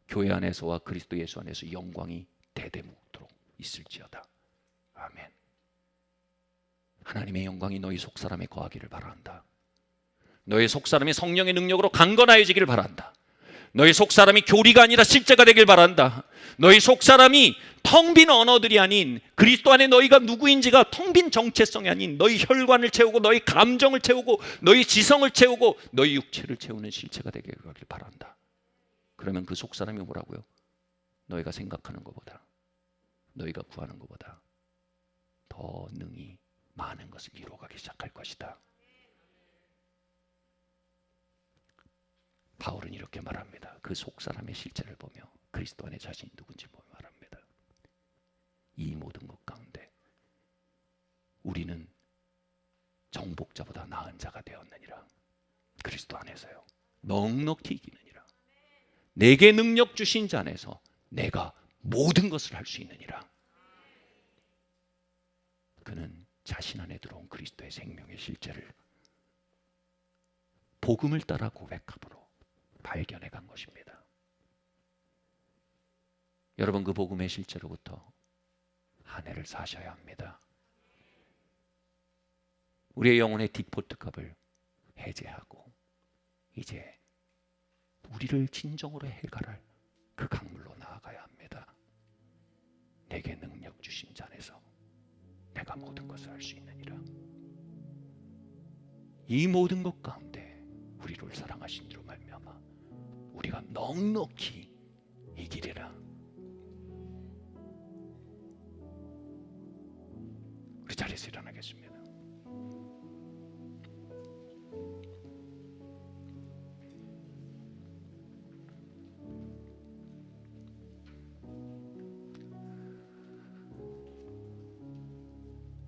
교회 안에서와 그리스도 예수 안에서 영광이 대대무도록 있을지어다. 아멘. 하나님의 영광이 너희 속사람에 거하기를 바란다. 너희 속사람이 성령의 능력으로 강건하여지기를 바란다. 너희 속사람이 교리가 아니라 실제가 되길 바란다. 너희 속사람이 텅 빈 언어들이 아닌 그리스도 안에 너희가 누구인지가 텅 빈 정체성이 아닌 너희 혈관을 채우고 너희 감정을 채우고 너희 지성을 채우고 너희 육체를 채우는 실체가 되길 바란다. 그러면 그 속사람이 뭐라고요? 너희가 생각하는 것보다, 너희가 구하는 것보다 더 능히 많은 것을 이루어가기 시작할 것이다. 바울은 이렇게 말합니다. 그 속사람의 실체를 보며 그리스도 안에 자신이 누군지 보며 말합니다. 이 모든 것 가운데 우리는 정복자보다 나은 자가 되었느니라. 그리스도 안에서요, 넉넉히 이기느니라. 내게 능력 주신 자 안에서 내가 모든 것을 할 수 있느니라. 그는 자신 안에 들어온 그리스도의 생명의 실체를 복음을 따라 고백함으로 발견해 간 것입니다. 여러분, 그 복음의 실체로부터 한 해를 사셔야 합니다. 우리의 영혼의 디폴트 값을 해제하고 이제 우리를 진정으로 해결할 그 강물로 나아가야 합니다. 내게 능력 주신 자 안에서 내가 모든 것을 할 수 있느니라. 이 모든 것 가운데 우리를 사랑하신 이로 말미암아 우리가 넉넉히 이기리라. 우리 자리에서 일어나겠습니다.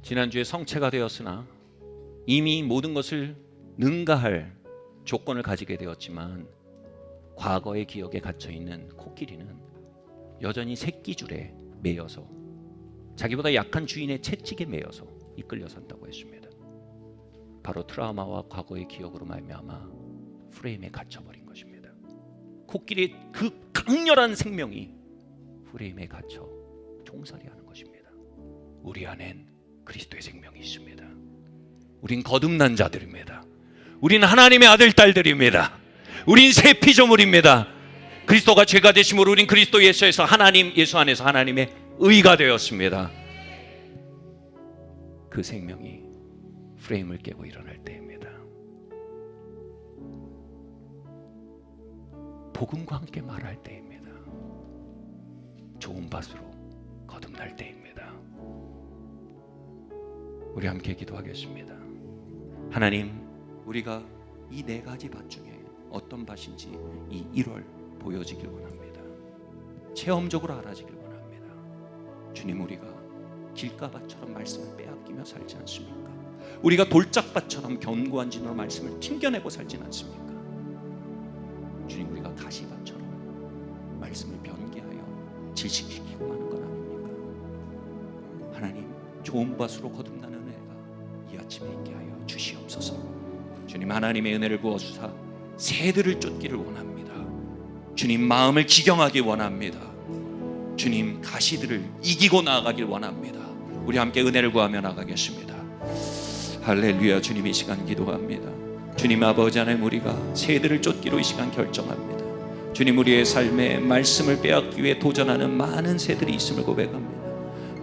지난주에 성체가 되었으나 이미 모든 것을 능가할 조건을 가지게 되었지만 과거의 기억에 갇혀있는 코끼리는 여전히 새끼줄에 매여서 자기보다 약한 주인의 채찍에 매여서 이끌려 산다고 했습니다. 바로 트라우마와 과거의 기억으로 말미암아 프레임에 갇혀버린 것입니다. 코끼리의 그 강렬한 생명이 프레임에 갇혀 종살이하는 것입니다. 우리 안엔 그리스도의 생명이 있습니다. 우린 거듭난 자들입니다. 우린 하나님의 아들 딸들입니다. 우린 새 피조물입니다. 그리스도가 죄가 되심으로 우린 그리스도 예수에서 하나님 예수 안에서 하나님의 의가 되었습니다. 그 생명이 프레임을 깨고 일어날 때입니다. 복음과 함께 말할 때입니다. 좋은 밭으로 거듭날 때입니다. 우리 함께 기도하겠습니다. 하나님, 우리가 이 네 가지 밭 중에 어떤 밭인지 이 1월 보여지길 원합니다. 체험적으로 알아지길 원합니다. 주님, 우리가 길가밭처럼 말씀을 빼앗기며 살지 않습니까? 우리가 돌짝밭처럼 견고한 진으로 말씀을 튕겨내고 살진 않습니까? 주님, 우리가 가시밭처럼 말씀을 변개하여 질식시키고 마는 건 아닙니까? 하나님, 좋은 밭으로 거듭나는 은혜가 이 아침에 있게 하여 주시옵소서. 주님, 하나님의 은혜를 부어주사 새들을 쫓기를 원합니다. 주님, 마음을 기경하기 원합니다. 주님, 가시들을 이기고 나아가길 원합니다. 우리 함께 은혜를 구하며 나가겠습니다. 할렐루야. 주님, 이 시간 기도합니다. 주님 아버지 하나님, 우리가 새들을 쫓기로 이 시간 결정합니다. 주님, 우리의 삶에 말씀을 빼앗기 위해 도전하는 많은 새들이 있음을 고백합니다.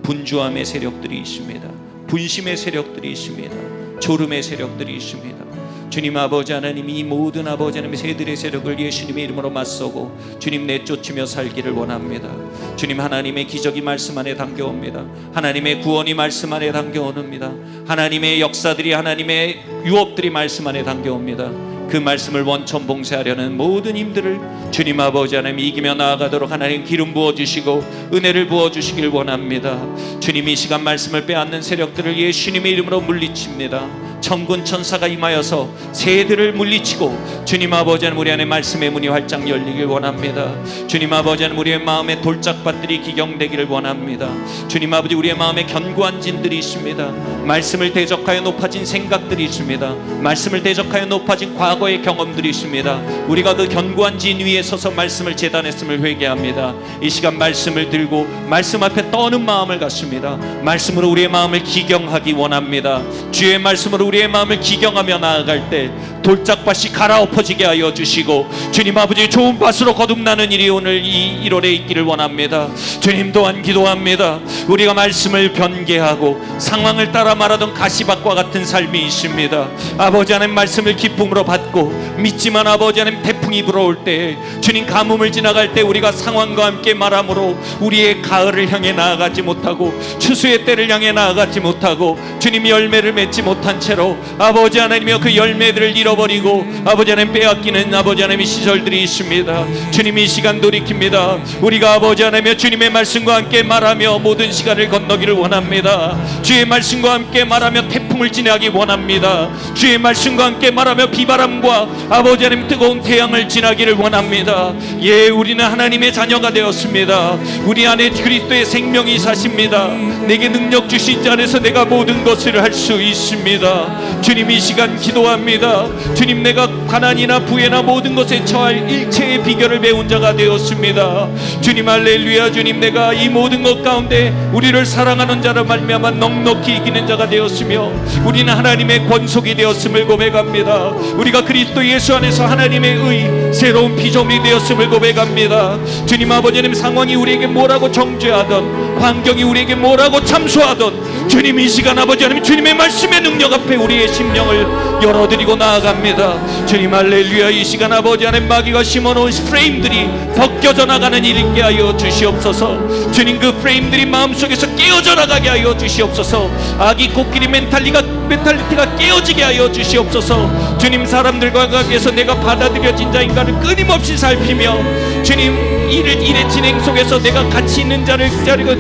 분주함의 세력들이 있습니다. 분심의 세력들이 있습니다. 졸음의 세력들이 있습니다. 주님 아버지 하나님, 이 모든 아버지 하나님의 새들의 세력을 예수님의 이름으로 맞서고 주님 내쫓으며 살기를 원합니다. 주님, 하나님의 기적이 말씀 안에 담겨옵니다. 하나님의 구원이 말씀 안에 담겨옵니다. 하나님의 역사들이, 하나님의 유업들이 말씀 안에 담겨옵니다. 그 말씀을 원천 봉쇄하려는 모든 힘들을 주님 아버지 하나님 이기며 나아가도록 하나님 기름 부어주시고 은혜를 부어주시길 원합니다. 주님, 이 시간 말씀을 빼앗는 세력들을 예수님의 이름으로 물리칩니다. 천군 천사가 임하여서 새들을 물리치고 주님 아버지 하나님 우리 안에 말씀의 문이 활짝 열리길 원합니다. 주님 아버지 하나님 우리의 마음에 돌짝밭들이 기경되기를 원합니다. 주님 아버지, 우리의 마음에 견고한 진들이 있습니다. 말씀을 대적하여 높아진 생각들이 있습니다. 말씀을 대적하여 높아진 과거의 경험들이 있습니다. 우리가 그 견고한 진 위에 서서 말씀을 재단했음을 회개합니다. 이 시간 말씀을 들고 말씀 앞에 떠는 마음을 갖습니다. 말씀으로 우리의 마음을 기경하기 원합니다. 주의 말씀으로 우리의 마음을 기경하며 나아갈 때 돌짝밭이 갈아엎어지게 하여 주시고 주님 아버지, 좋은 밭으로 거듭나는 일이 오늘 이 1월에 있기를 원합니다. 주님 또한 기도합니다. 우리가 말씀을 변개하고 상황을 따라 말하던 가시밭과 같은 삶이 있습니다. 아버지 하나님 말씀을 기쁨으로 받고 믿지만 아버지 하나님 태풍이 불어올 때 주님 가뭄을 지나갈 때 우리가 상황과 함께 말함으로 우리의 가을을 향해 나아가지 못하고 추수의 때를 향해 나아가지 못하고 주님 열매를 맺지 못한 채로 아버지 하나님이여 그 열매들을 잃어버리고 아버지 하나님 빼앗기는 아버지 하나님의 시절들이 있습니다. 주님, 이 시간 돌이킵니다. 우리가 아버지 하나님이여 주님의 말씀과 함께 말하며 모든 시간을 건너기를 원합니다. 주의 말씀과 함께 말하며 태풍을 지나기 원합니다. 주의 말씀과 함께 말하며 비바람과 아버지 하나님 뜨거운 태양을 지나기를 원합니다. 예, 우리는 하나님의 자녀가 되었습니다. 우리 안에 그리스도의 생명이 사십니다. 내게 능력 주신 자 안에서 내가 모든 것을 할 수 있습니다. 주님, 이 시간 기도합니다. 주님, 내가 가난이나 부에나 모든 것에 처할 일체의 비결을 배운 자가 되었습니다. 주님, 할렐루야. 주님, 내가 이 모든 것 가운데 우리를 사랑하는 자로 말미암아 넉넉히 이기는 자가 되었으며 우리는 하나님의 권속이 되었음을 고백합니다. 우리가 그리스도 예수 안에서 하나님의 의 새로운 피조물이 되었음을 고백합니다. 주님 아버지 하나님, 상황이 우리에게 뭐라고 정죄하던, 환경이 우리에게 뭐라고 참소하던 주님, 이 시간 아버지 하나님 주님의 말씀의 능력 앞에 우리의 심령을 열어드리고 나아갑니다. 주님 할렐루야. 이 시간 아버지 하나님 마귀가 심어놓은 프레임들이 벗겨져 나가는 일 있게 하여 주시옵소서. 주님 그 프레임들이 마음속에서 깨어져 나가게 하여 주시옵소서. 악이 코끼리 멘탈리티가 깨어지게 하여 주시옵소서. 주님 사람들과 관계에서 내가 받아들여진 자인가를 끊임없이 살피며 주님 일의 진행 속에서 내가 가치 있는 자를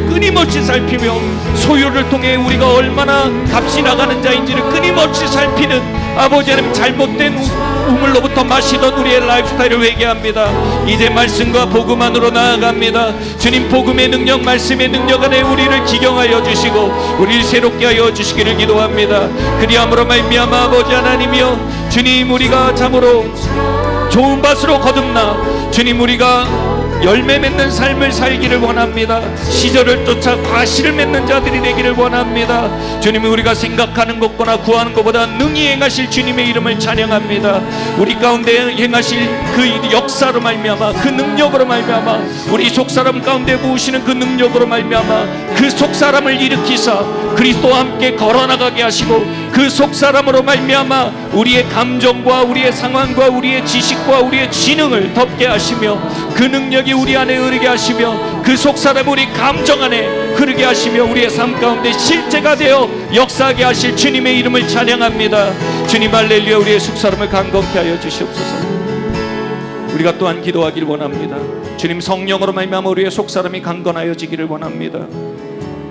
끊임없이 살피며 소유를 통해 우리가 얼마나 값이 나가는 자인지를 끊임없이 살피는 아버지 하나님 잘못된 우물로부터 마시던 우리의 라이프스타일을 회개합니다. 이제 말씀과 복음 안으로 나아갑니다. 주님 복음의 능력 말씀의 능력 안에 우리를 기경하여 주시고 우리를 새롭게 하여 주시기를 기도합니다. 그리함으로 말미암아 아버지 하나님이여 주님 우리가 참으로 좋은 밭으로 거듭나 주님 우리가 열매 맺는 삶을 살기를 원합니다. 시절을 쫓아 과실을 맺는 자들이 되기를 원합니다. 주님 우리가 생각하는 것보다 구하는 것보다 능히 행하실 주님의 이름을 찬양합니다. 우리 가운데 행하실 그 역사로 말미암아 그 능력으로 말미암아 우리 속사람 가운데 부으시는 그 능력으로 말미암아 그 속사람을 일으키사 그리스도와 함께 걸어나가게 하시고 그 속사람으로 말미암아 우리의 감정과 우리의 상황과 우리의 지식과 우리의 지능을 덮게 하시며 그 능력이 우리 안에 흐르게 하시며 그 속사람 우리 감정 안에 흐르게 하시며 우리의 삶 가운데 실제가 되어 역사하게 하실 주님의 이름을 찬양합니다. 주님 할렐루야. 우리의 속사람을 강건케 하여 주시옵소서. 우리가 또한 기도하길 원합니다. 주님 성령으로 말미암아 우리의 속사람이 강건하여지기를 원합니다.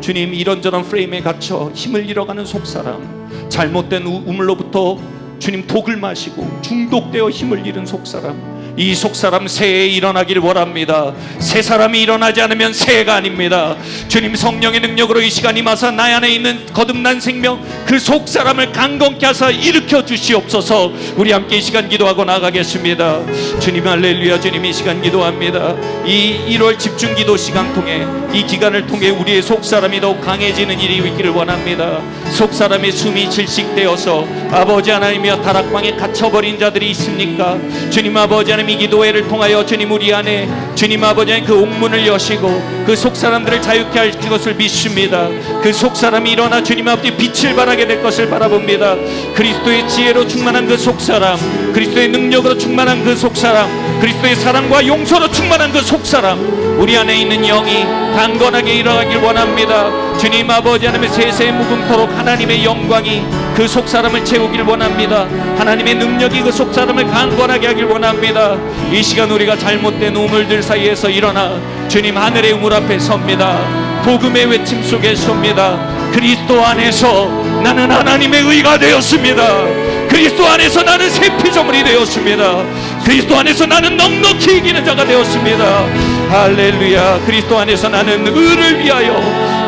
주님 이런저런 프레임에 갇혀 힘을 잃어가는 속사람 잘못된 우물로부터 주님 독을 마시고 중독되어 힘을 잃은 속사람 이 속사람 새해 일어나기를 원합니다. 새 사람이 일어나지 않으면 새해가 아닙니다. 주님 성령의 능력으로 이 시간 임하사 나의 안에 있는 거듭난 생명 그 속사람을 강건케 하사 일으켜 주시옵소서. 우리 함께 이 시간 기도하고 나가겠습니다. 주님 할렐루야. 주님 이 시간 기도합니다. 이 1월 집중기도 시간 통해 이 기간을 통해 우리의 속사람이 더욱 강해지는 일이 있기를 원합니다. 속사람의 숨이 질식되어서 아버지 하나님이여 다락방에 갇혀버린 자들이 있습니까? 주님 아버지 하나님 이 기도회를 통하여 주님 우리 안에 주님 아버지 하나님 그 옥문을 여시고 그 속사람들을 자유케 할 것을 믿습니다. 그 속사람이 일어나 주님 아버지 빛을 발하게 될 것을 바라봅니다. 그리스도의 지혜로 충만한 그 속사람 그리스도의 능력으로 충만한 그 속사람 그리스도의 사랑과 용서로 충만한 그 속사람 우리 안에 있는 영이 강건하게 일어나길 원합니다. 주님 아버지 하나님의 세세 무궁토록 하나님의 영광이 그 속사람을 채우길 원합니다. 하나님의 능력이 그 속사람을 강건하게 하길 원합니다. 이 시간 우리가 잘못된 우물들 사이에서 일어나 주님 하늘의 우물 앞에 섭니다. 복음의 외침 속에 섭니다. 그리스도 안에서 나는 하나님의 의가 되었습니다. 그리스도 안에서 나는 새 피조물이 되었습니다. 그리스도 안에서 나는 넉넉히 이기는 자가 되었습니다. 할렐루야. 그리스도 안에서 나는 의를 위하여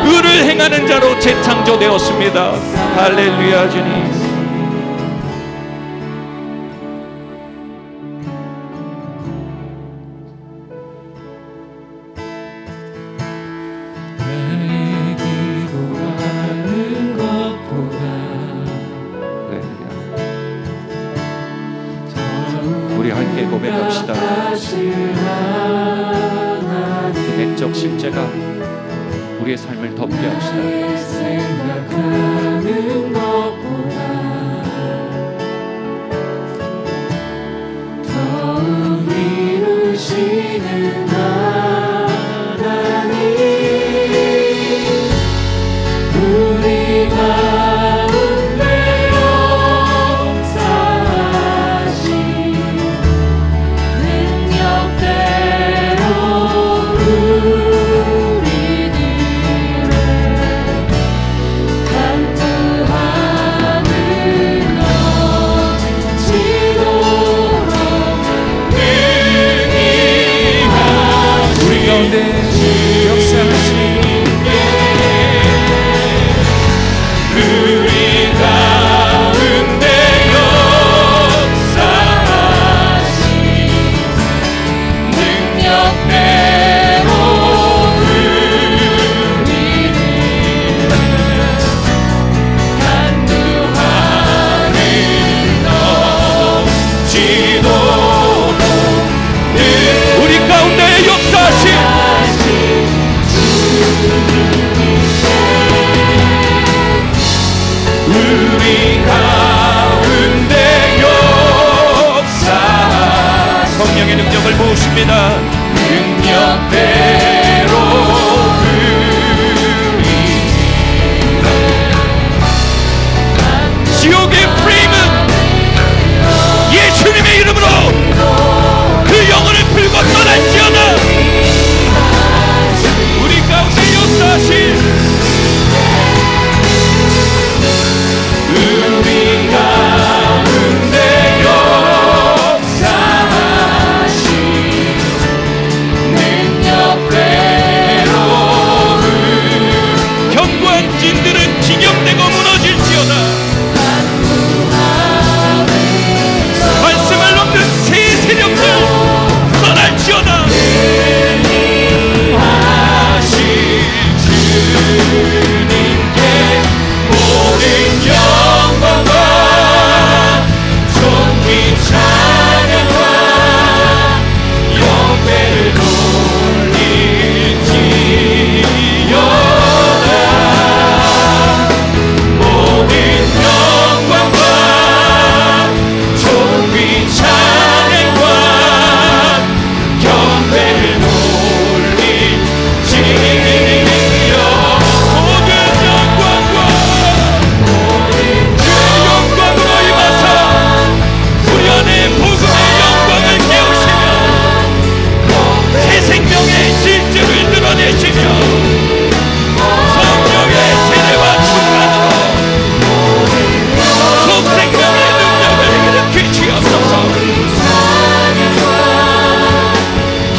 의를 행하는 자로 재창조되었습니다. 할렐루야. 주님 고백합시다. 그 내적 실제가 우리의 삶을 덮게 합시다. 생각하는 것보다 더욱 이루시는 하나님 우리가 채우십니다. 능력대로 지옥의 프레임은 예수님의 이름으로 그 영혼을 풀고 떠날지어다. 우리 가운데 역사하실 우리 가운데 역사하신 능력대로 견고한 진들은 기경되고 무너질지어다. 관심을 넘는 새 세력들 떠날지어다. 하신 주님께 모든 영광과 존귀 찬양과 영배를 돌릴지어다. 모든 영광과 존귀 찬양과 경배를 돌릴지어다. 모든 영광과 주의 영광으로 임하사 우리 안에 복음의 영광을 깨우시며 새 생명의 질주를 드러내시며 성령의 세례와 충만으로 속생명의 능력을 일으키 주옵소서.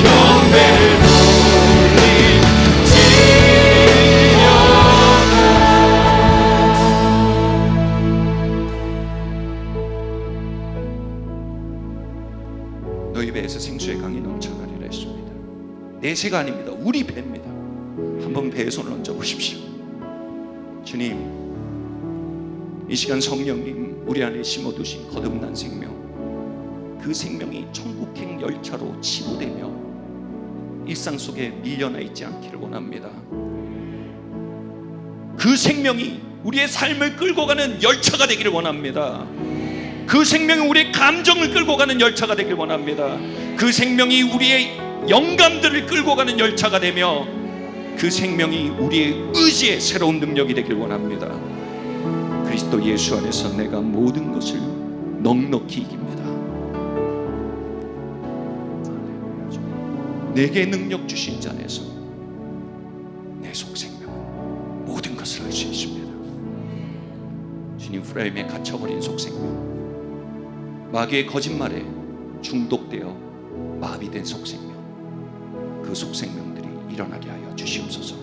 경배를 너희 배에서 생수의 강이 넘쳐나리라 했습니다. 내 새가 아닙니다. 우리 배입니다. 한번 배에 손을 얹어 보십시오. 주님, 이 시간 성령님 우리 안에 심어두신 거듭난 생명, 그 생명이 천국행 열차로 치부되며 일상 속에 밀려나 있지 않기를 원합니다. 그 생명이 우리의 삶을 끌고 가는 열차가 되기를 원합니다. 그 생명이 우리의 감정을 끌고 가는 열차가 되길 원합니다. 그 생명이 우리의 영감들을 끌고 가는 열차가 되며 그 생명이 우리의 의지의 새로운 능력이 되길 원합니다. 그리스도 예수 안에서 내가 모든 것을 넉넉히 이깁니다. 내게 능력 주신 자 안에서 내 속생명은 모든 것을 할 수 있습니다. 주님, 프레임에 갇혀버린 속생명, 마귀의 거짓말에 중독되어 마비된 속생명, 그 속생명들이 일어나게 하여 주시옵소서.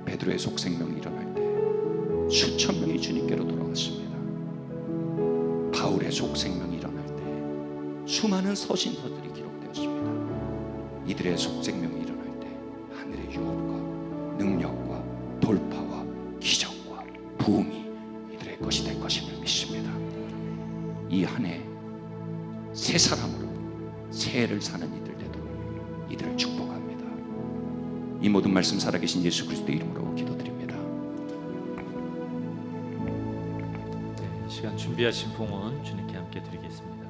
베드로의 속생명이 일어날 때 수천 명이 주님께로 돌아왔습니다. 바울의 속생명이 일어날 때 수많은 서신서들이 기록되었습니다. 이들의 속생명이 일어날 때 하늘의 유업과 능력과 돌파와 기적과 부흥이 이들의 것이 될 것임을 믿습니다. 이 한 해 새 사람으로 새해를 사는 이들 되도록 이들을 축복합니다. 이 모든 말씀 살아계신 예수 그리스도의 이름으로 기도드립니다. 이 시간 준비하신 봉헌 주님께 함께 드리겠습니다.